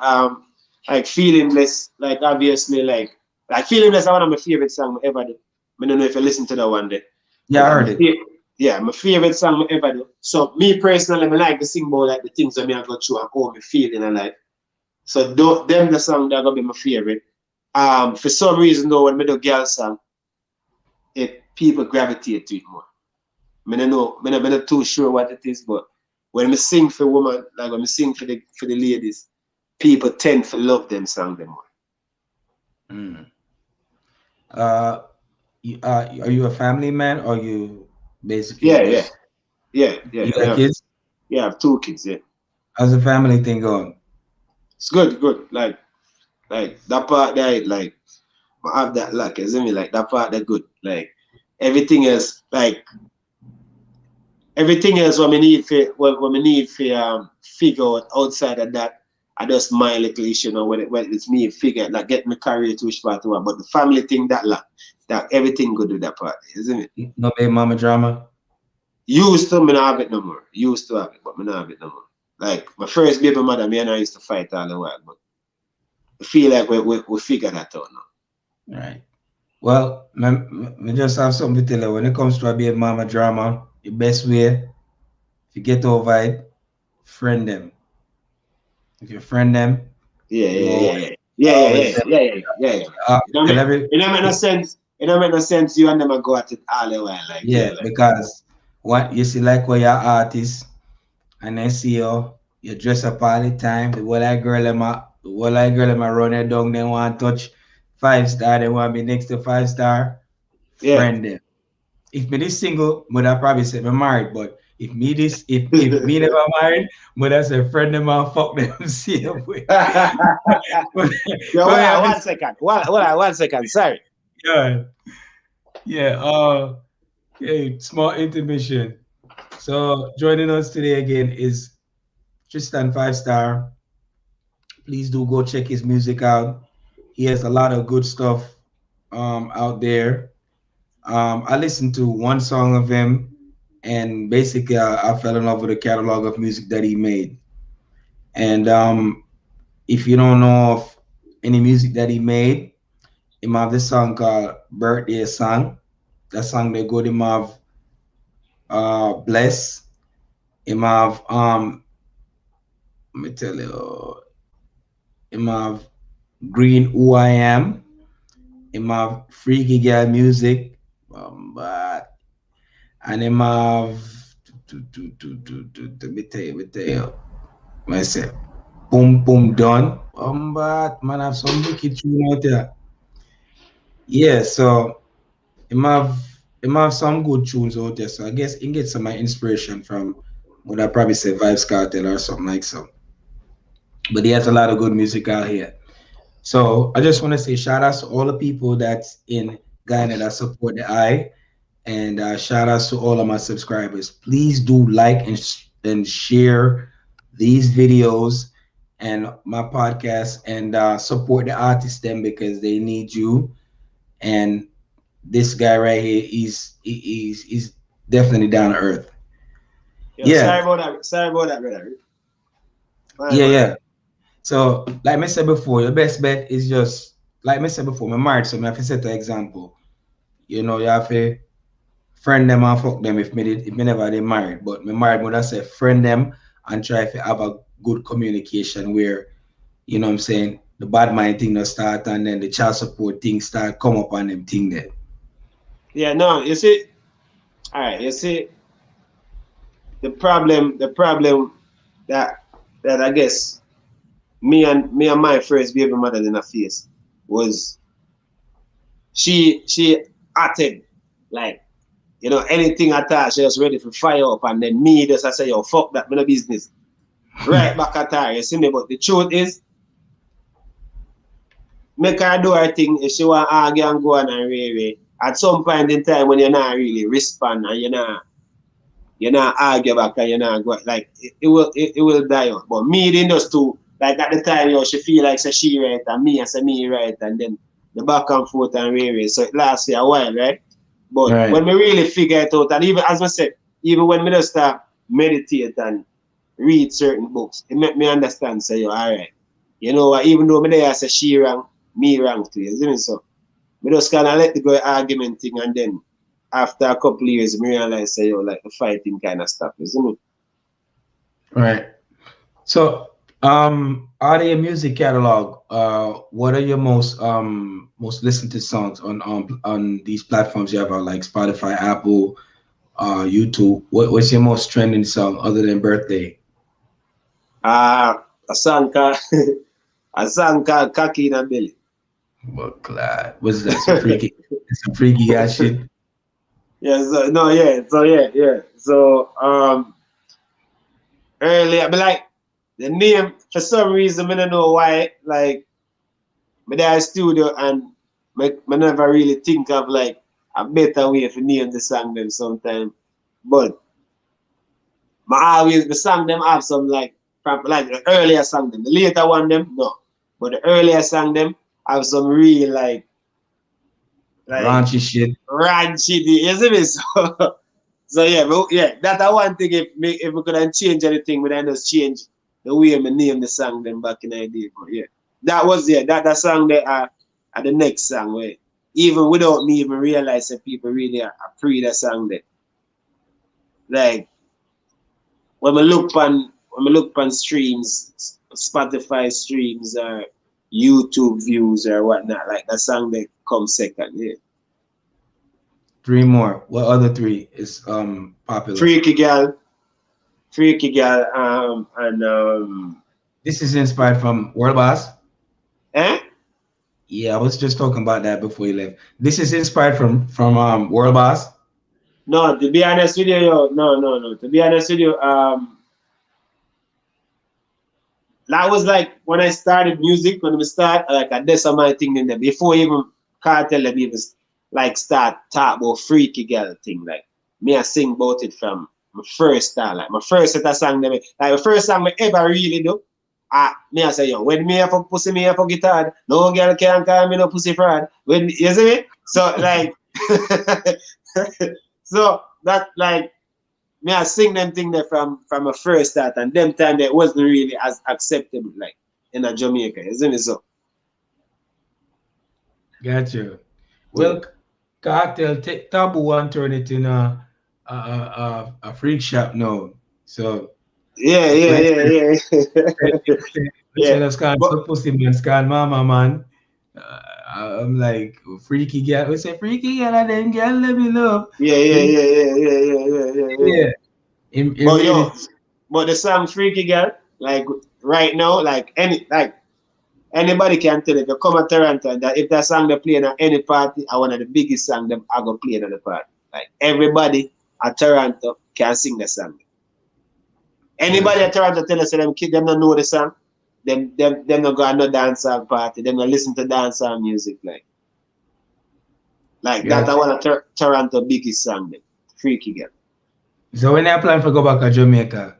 Feelingless, like obviously, like Feelingless is one of my favorite songs ever do. I don't know if you listen to that one day. Yeah, I heard it. Yeah, my favorite song ever do. So me personally, I like to sing about like the things that me I go through and how me feeling and like. So them the song that gonna be my favorite. For some reason though, when me do girl song, people gravitate to it more. I'm not too sure what it is, but when I sing for women, like when I sing for the ladies, people tend to love them song them more. Are you a family man or you basically? Yeah. You got kids? Yeah, I have 2 kids. Yeah. How's the family thing going? It's good. Like that part there, like I have that luck, isn't it? Like that part that good. Like everything else, what we need for figure out outside of that, I just my little issue, when it's me figure like get my career to which part to one. But the family thing that everything good with that part, isn't it? No baby mama drama? Used to, me not have it no more. Used to have it, but me not have it no more. Like my first baby mother, me and I used to fight all the while, but I feel like we figure that out now. Right. Well, I just have something to tell you. When it comes to a baby mama drama, the best way, if you get over it, friend them. If you friend them, yeah. It don't make no sense. It don't make no sense. You and them go at it all the while, like because what you see, like when you're artist, and I see you dress up all the time. The whole like girl them run it down. They want to touch 5-star. They want to be next to 5-star. Friend them. If me this single, would I probably say me married, but if me never married, but that's a friend of mine fuck them same way. But Yo, go hold on, ahead, one second. Hold on, 1 second. Sorry. yeah, yeah. Okay, small intermission. So joining us today again is Triston Fivestar. Please do go check his music out. He has a lot of good stuff out there. I listened to one song of him, and basically I fell in love with the catalog of music that he made. And if you don't know of any music that he made, he have this song called "Birthday Song." That song they go him have "Bless." Him have let me tell you, him have "Green Who I Am." Him have "Freaky Girl Music," but and him have let me tell you, myself. Boom boom done. But man have some wicked tune out there. Yeah, so him have some good tunes out there. So I guess he get some of my inspiration from what I probably say Vibes Cartel or something like so. But he has a lot of good music out here. So I just want to say shout outs to all the people that's in Ghana that support the eye. And shout outs to all of my subscribers. Please do like and share these videos and my podcast and support the artists them because they need you. And this guy right here, he's definitely down to earth. Yo, sorry Yeah, about that. Sorry about that, brother. My yeah, bad. yeah. So like I said before, your best bet is just like I said before, my married, so I have to set an example. You have to friend them and fuck them if me never they married. But me married would I say friend them and try to have a good communication where, you know what I'm saying, the bad mind thing will start and then the child support thing start come up on them thing there. Yeah, no, you see, all right, you see, the problem that I guess me and my first baby mother in a face was she acted like anything at all she was ready for fire up, and then me just I say yo fuck that, me no business right back at her, you see me. But the truth is, make her do her thing. If she want to argue and go on and really, at some point in time when you're not really respond and you're not argue back and you're not go like it will die out. But me it just too like at the time she feel like say she right and me I say me right, and then the back and forth and really so it lasts for a while, right? But when Right. we really figure it out, and even as I said, even when me just start meditate and read certain books, it make me understand say yo alright. You know what, even though me there I say she wrong, me wrong too, you see me? So me just kinda let the go argument thing, and then after a couple of years me realize say yo like the fighting kinda stop, you see me? Right. So out of your music catalog, what are your most listened to songs on these platforms you have like Spotify, Apple, YouTube? What's your most trending song other than Birthday? A song called a song called Cocky in a Belly. What glad. What's that? Some freaky ass shit. Yeah, so no, yeah, so yeah. So earlier but like the name for some reason I don't know why, like me there studio and me never really think of like a better way to name the song them sometime. But the song them have some like from like the earlier song them. The later one them no. But the earlier song them have some real like Raunchy shit. ranchy, you see me? So yeah, but yeah, that's one thing. If we couldn't change anything, we then just change the way we name the song them back in the day. But yeah, that was that song there are the next song where even without me even realize that people really are pre the song there. Like when we look on streams, Spotify streams or YouTube views or whatnot, like that song that comes second. Yeah, Three more. What other three is popular? Freaky Girl, Freaky Girl, and This is inspired from World Boss. eh? Yeah, I was just talking about that before you left. This is inspired from World Boss. No, to be honest with you, yo, no. To be honest with you, that was like when I started music, when we start, like I did some of my thing in there before even cartel them even like start talk about freaky girl thing. Like me I sing about it from my first start. Like my first set of song them, like the first song I ever really do. Me I say yo, when me have a pussy, me have a guitar, no girl can call me no pussy fraud. When you see me? So like so that like me I sing them thing there from a first start, and them time that wasn't really as acceptable like in a Jamaica, isn't it so? Gotcha. Yeah. Well, cartel take taboo and turn it in a freak shop now. So Yeah, yeah, when yeah, yeah. we Yeah. say that's called But the pussy man, it's called mama man. Uh, I'm like freaky girl. We say freaky girl and then girl let me love. yeah, yeah, Freaky, yeah, yeah, yeah, yeah, yeah, yeah, yeah. yeah. It But really yo, but the song Freaky Girl, like right now, like anybody can tell if you come to Toronto and that if that song they play at any party, I one of the biggest song them I go play at the party. Like everybody at Toronto can sing the song. Anybody gotcha. at Toronto tell us them kid them don't know the song, them not go to no dancehall party, them not listen to dancehall music like that. I Gotcha. want a Toronto biggest song, them, Freaky Girl. So when I plan for go back to Jamaica,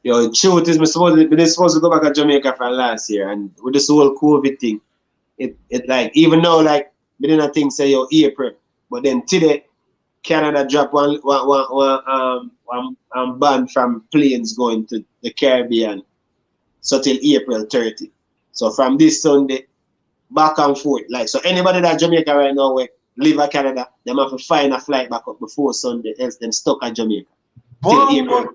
Yo, truth is, me supposed to go back to Jamaica from last year, and with this whole COVID thing, it like even though like me didn't think say yo April, but then today Canada dropped one ban from planes going to the Caribbean, so till April 30. So from this Sunday, back and forth. Like so anybody that Jamaica right now we live in Canada, them have to find a flight back up before Sunday, else them stuck at Jamaica. Till bumper April.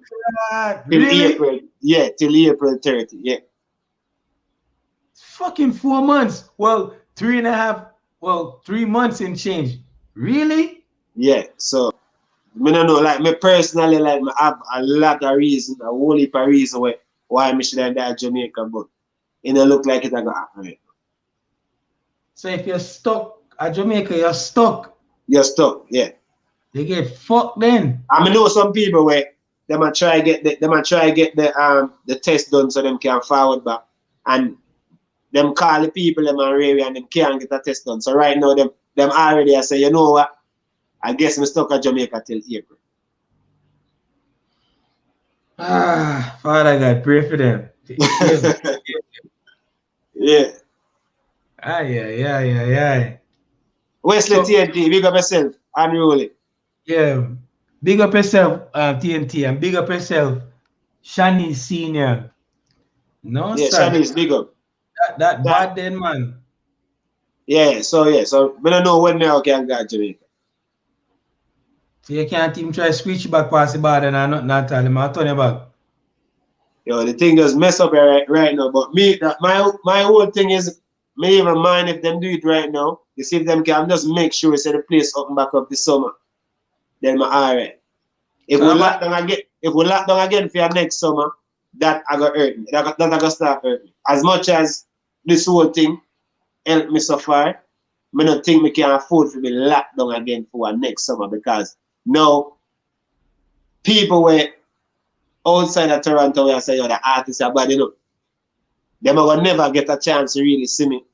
card, Till really? April. Yeah, till April 30. Yeah. Fucking 4 months. Well, three and a half. Well, 3 months and change. Really? Yeah. So me don't know, like me personally, like me have a lot of reason, a whole heap of reason why me should have died Jamaica, but it don't look like it a go happen right. So if you're stuck at Jamaica, you're stuck. You're stuck, yeah. They get fucked then. I mean, know some people where them a try get the test done so them can forward back, and them call the people them and area and them can't get a test done. So right now them already I say, you know what? I guess me stuck at Jamaica till April. Ah, Father God, pray for them. Yeah. Ay, ay, ay, ay, ay. Wesley So, TNT, big up yourself, unruly. yeah, big up yourself, TNT, and big up yourself, Shani Senior. No, Yeah, sir. Shanice, big up. That That, bad then, man. so we don't know when now can go to Jamaica. So you can't even try to switch back past the border and not tell him, I'll turn you back. Yo, the thing just mess up right now. But me, my whole thing is, me even mind if them do it right now. You see if them can just make sure say the place open back up this summer. Then my alright. If So we I'm lock down again, for your next summer, that I got hurt me. That I got start hurt me. As much as this whole thing help me so far, I don't think we can afford to be locked down again for our next summer because now people were outside of Toronto where I say, yo, the artists are bad enough. Them will never get a chance to really see me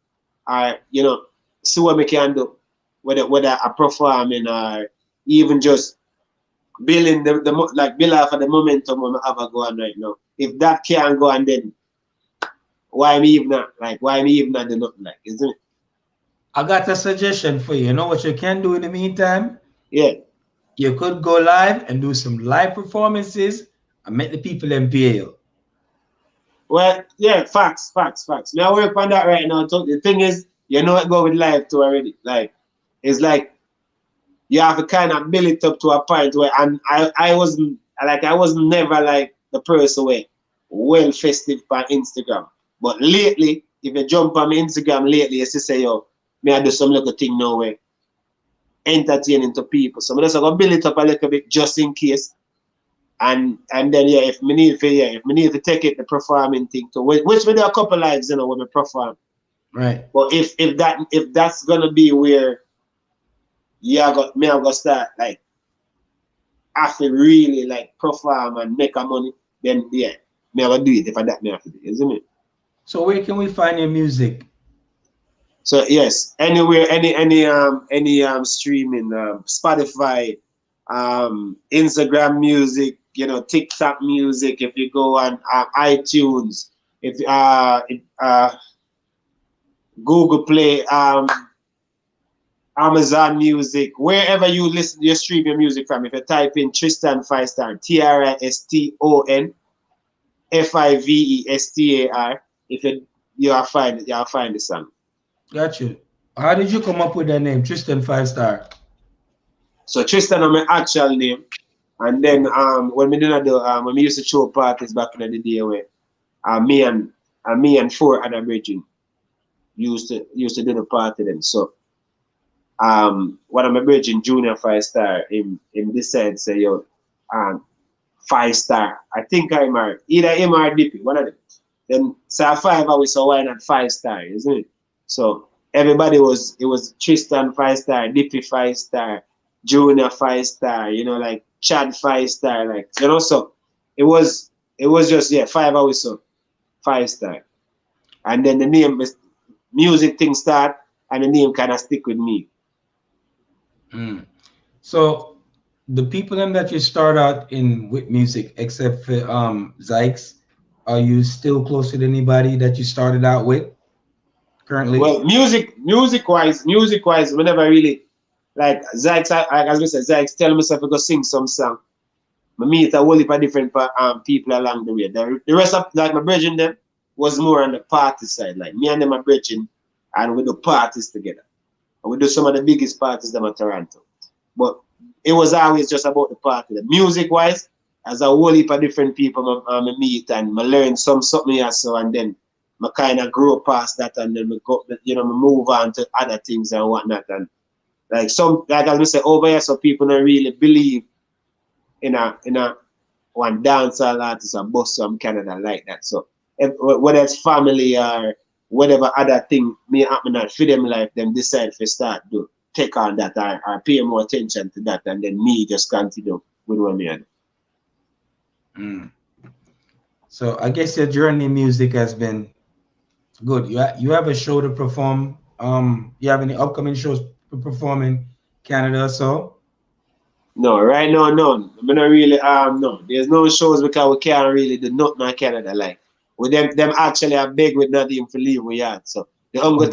or, see what we can do. Whether I performing or even just building like build off of the momentum we have going right now. If that can't go and then why me even not do nothing like, isn't it? I got a suggestion for you. You know what you can do in the meantime? Yeah. You could go live and do some live performances and make the people impale. Well, yeah, facts. Now I work on that right now. So the thing is, it go with live too already. Like it's like you have to kind of build it up to a point where and I wasn't never like the person where well festive on Instagram. But lately, if you jump on my Instagram lately, you see say yo, me I do some little thing now where entertaining to people. So I'm just gonna build it up a little bit just in case. And then if me need to take it the performing thing too. Which we do a couple lives, when we perform. Right. But if that's gonna be where I got start like have to really like perform and make a money, then yeah, me I will do it if I that me have to do it, isn't it? So where can we find your music? So yes, anywhere, any streaming, Spotify, Instagram music, you know, TikTok music. If you go on iTunes, if Google Play, Amazon Music, wherever you stream your music from. If you type in Triston Fivestar, TristonFivestar, if you'll find the song. Got you. How did you come up with that name, Triston Fivestar? So Tristan is my actual name. And then when we didn't do when we used to show parties back in the day where me and four other brethren used to do the party then. So one of my brethren, Junior Fivestar, in this side say yo, 5 star. I think I'm either him or Dippy, one of them. Then so 5 always so why not 5 star, isn't it? So everybody it was Triston Fivestar, Dippy 5 star, Junior 5 star, you know, like Chad 5 star, like you know, so it was just yeah, 5 always so 5 star. And then the name music thing start and the name kinda stick with me. Mm. So the people them that you start out in with music, except for Zykes, are you still close to anybody that you started out with currently? Well, music wise, whenever really like Zykes, as we said, Zykes tell myself to go sing some song. I meet a whole heap of different people along the way. The rest of like my brethren them was more on the party side. Like me and them are brethren and we do parties together. And we do some of the biggest parties them at Toronto. But it was always just about the party. The music wise, as a whole heap of different people I meet and I learn something else so and then I kind of grow past that and then we go, you know, I move on to other things and whatnot. And like as we say over here, so people don't really believe in a one dancehall artist or bust from Canada like that. So whether it's family or whatever other thing may happen for them life, them decide to start to take on that or pay more attention to that and then me just continue with what me do. Mm. So I guess your journey in music has been good. You have a show to perform. You have any upcoming shows to perform in Canada? So No, right now, none. I mean, not really, no. There's no shows because we can't really do nothing in Canada. Like, with them actually are big with not even for leave we had. So okay,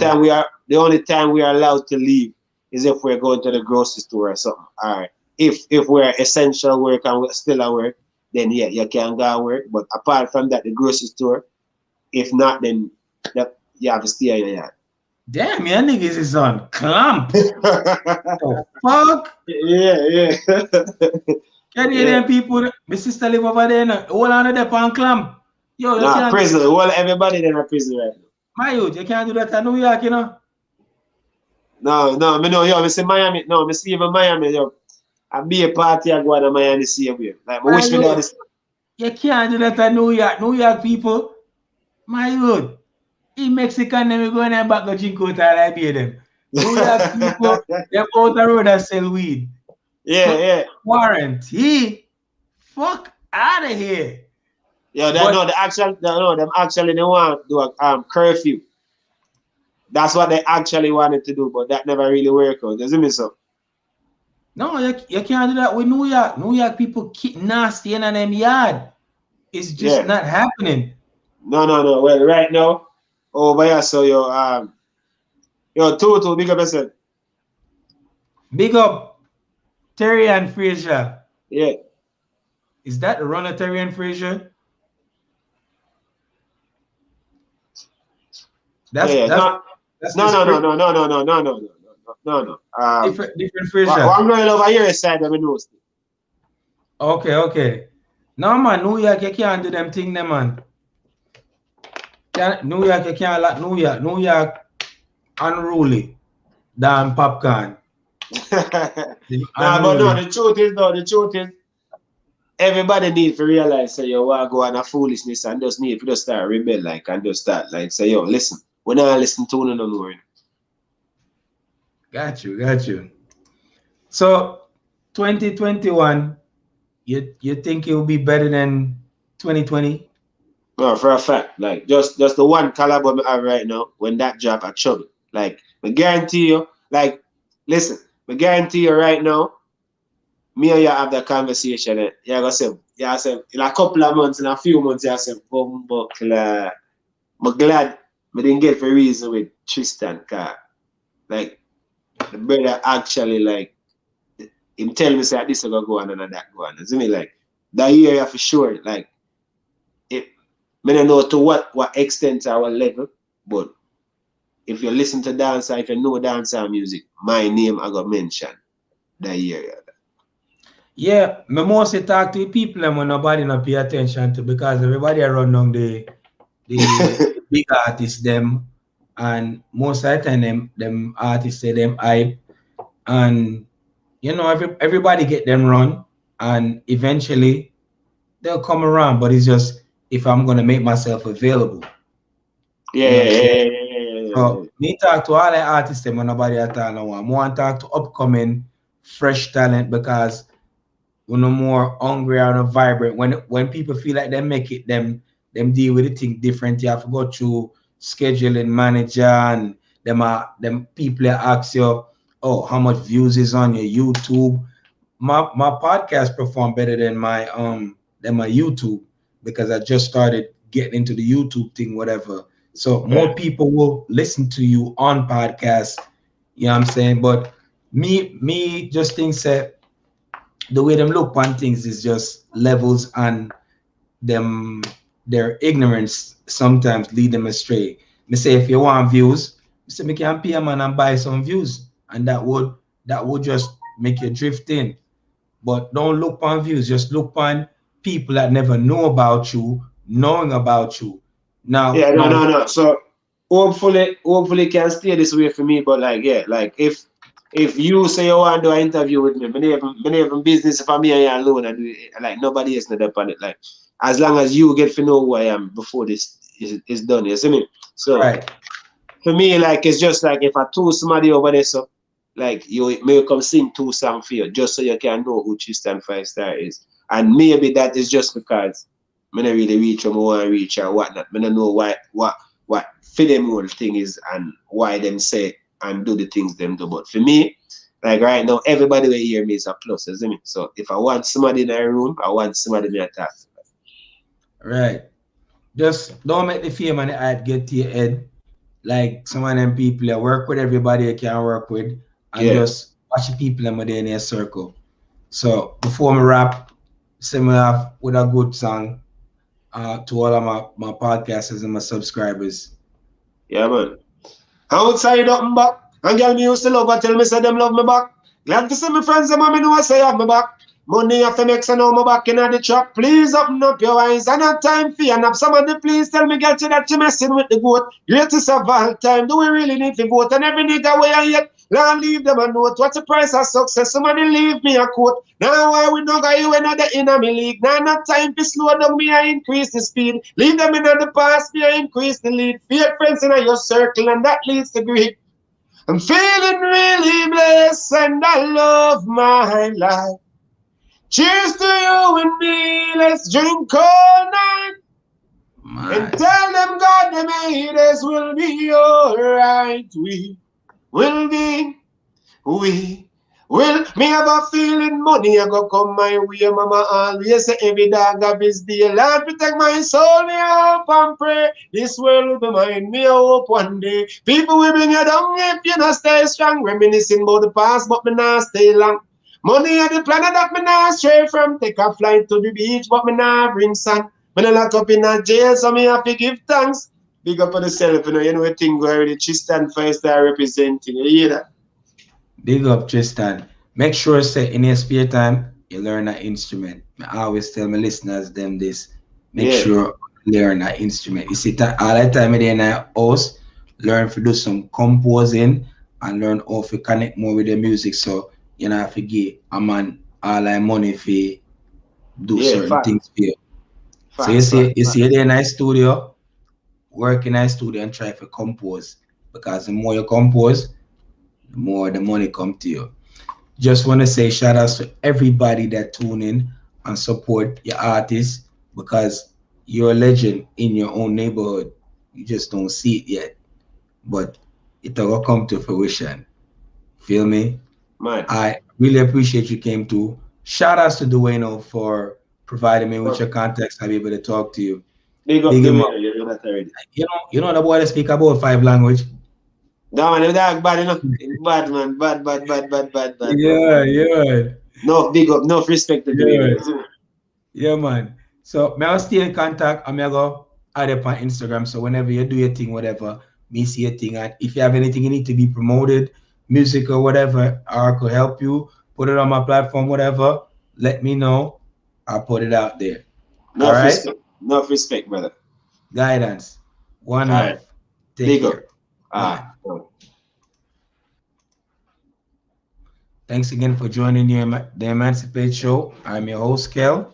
the only time we are allowed to leave is if we're going to the grocery store or something. Or if we're essential work and we're still at work, then yeah, you can go work. But apart from that, the grocery store, if not, then you have to stay at your yard. damn, your niggas is on clamp. Oh fuck! Yeah, yeah. Can you Yeah. them people? My sister live over there. No, all on the on clamp. Yo, you Nah, can't. prison. Well, everybody in a prison right now. My youth, you can't do that in New York, you know. No, no, me know, yo, me see Miami. No, me see even Miami, yo. I be a party I go to Miami see you. Like, I My wish me that youth, is. you can't do that in New York. New York people, my youth. In Mexican, them we go in there back to drink out and I beer them. New York people, them out the road and sell weed. Yeah, yeah. Quarantine. Fuck out of here. Yo, they But know them actually they want to do a curfew. That's what they actually wanted to do, but that never really worked out. Doesn't mean so? no, you can't do that with New York. New York people keep nasty in them yard. It's just Yeah. not happening. No, no, no. Well, right now, over here, so yo, Tutu, big up yourself. Big up Terry and Frazier. Yeah. Is that the runner Terry and Frazier? Yeah, That's yeah. that's No, that's the no, no, no, script. no, no, no, no, no, no, no, no, no. Different Frazier. I'm going over here side of the nose. Okay, okay. No man, New York, you can't do them thing, them man. New York, you can't like New York. New York unruly. Damn popcorn. Nah, but Unruly. no, the truth is, everybody need to realize say yo want go on a foolishness and just need to just start rebel like and just start like say yo listen, we not listen to no more. Got you, got you. So 2021. you think it will be better than 2020? No, for a fact. Like just the one collab I have right now, when that drop I trouble. Like I guarantee you, like listen, I guarantee you right now, me and you have that conversation. You gonna say, yeah, say in a couple of months, in a few months, you say, Bumbuckler. I'm glad I didn't get for reason with Tristan, cause like the brother actually like him tell me say this is gonna go on and that go on. See me like that year for sure. Like it I don't know to what extent or what level, but if you listen to dancer, if you know dancer music, my name I got mentioned that year. Yeah, me mostly talk to the people and when nobody not pay attention to because everybody around down the big artists them and most of the time them artists say them hype and everybody get them run and eventually they'll come around but it's just if I'm gonna make myself available, Yeah, you know what I'm yeah, saying? yeah, yeah, yeah, yeah, yeah, yeah. So me talk to all the artists them when nobody at all no one. I want to talk to upcoming fresh talent because we're no more hungry and vibrant. When people feel like they make it, them deal with the thing different. You have to go through scheduling manager and them people that ask you, oh, how much views is on your YouTube? My podcast perform better than my YouTube because I just started getting into the YouTube thing, whatever. So more Right. people will listen to you on podcasts, you know what I'm saying? But me just think that the way them look on things is just levels and them their ignorance sometimes lead them astray. Me say if you want views, me say me can pay a man and buy some views, and that would just make you drift in. But don't look on views, just look on people that never know about you, knowing about you. Now, Yeah, no, now, no, no. So hopefully it can stay this way for me. But like, yeah, like if you say you want to do an interview with me, me never business for me and you alone and do it, like nobody else not up on it. Like as long as you get to know who I am before this is done, you see me? So right? for me, like it's just like if I told somebody over there, so like you may come sing two songs for you, just so you can know who Triston Fivestar is. And maybe that is just because I don't really reach or want to reach or whatnot. I don't know what for them whole thing is and why them say and do the things them do. But for me, like right now, everybody will hear me is a plus, isn't it? So if I want somebody in a room, I want somebody in a task. Right. Just don't make the fame and the hype get to your head. Like some of them people that work with everybody you can work with and Yeah. just watch the people them within their circle. So before me wrap, send me off with a good song to all of my podcasters and my subscribers. Yeah, man. Outside up and back. And girl me used to love her tell me say them love me back. Glad to see my friends and mommy know I say have me back. Money have to make so now my back in the trap. Please open up your eyes and not time for and have somebody please tell me girl that you messing with the goat. Greatest of all time. Do we really need to vote? And every nigga way I yet. Now leave them a note. What's the price of success? Somebody leave me a quote. Now why we no got you another in a me league? Now not time to slow down me I increase the speed. Leave them in the past, me I increase the lead. Fear friends in your circle and that leads to greed. I'm feeling really blessed and I love my life. Cheers to you and me, let's drink all night. And Man, tell them God the haters will be alright. We will be we will me have a feeling money I go come my way. Mama always say every dog have his day. Lord protect my soul, me hope and pray. This world will be mine, me I hope one day. People will bring you down if you not stay strong. Reminiscing about the past, but me not stay long. Money on the planet that me not stray from. Take a flight to the beach, but me not bring sun. Me not lock up in a jail, so me have to give thanks. Big up on yourself, you know what thing where the Triston Fivestar representing. You hear that? big up Tristan. Make sure say in your spare time you learn an instrument. I always tell my listeners them this. Make Yeah. sure learn an instrument. You see all the time in the house, learn to do some composing and learn how to connect more with the music. So you know have to give a man all that money for do Yeah, certain fact, things for you. So facts, facts, you see facts. it in a studio, work in a studio and try to compose. Because the more you compose, the more the money come to you. Just want to say shout outs to everybody that tune in and support your artists because you're a legend in your own neighborhood. You just don't see it yet, but it'll come to fruition. Feel me? Man. I really appreciate you came to. Shout outs to Dueno for providing me with Oh, your contacts. I'll be able to talk to you. big up Big the him way up. you're not already. You know the boy that speak about 5 language. No man, the dog bad enough. Bad man, bad, bad, bad, bad, bad, bad, bad, Yeah, bad. yeah, No big up, no respect to the way yeah, there. yeah, man. So may I stay in contact? I'm gonna go add up on Instagram. So whenever you do your thing, whatever, me see your thing, and if you have anything you need to be promoted, music or whatever, I could help you put it on my platform, whatever. Let me know. I'll put it out there. No All right. respect. No respect, brother. Guidance. One Alright. love. Take Big up. care. Ah. Man. Thanks again for joining the Emancipate Show. I'm your host, Kel.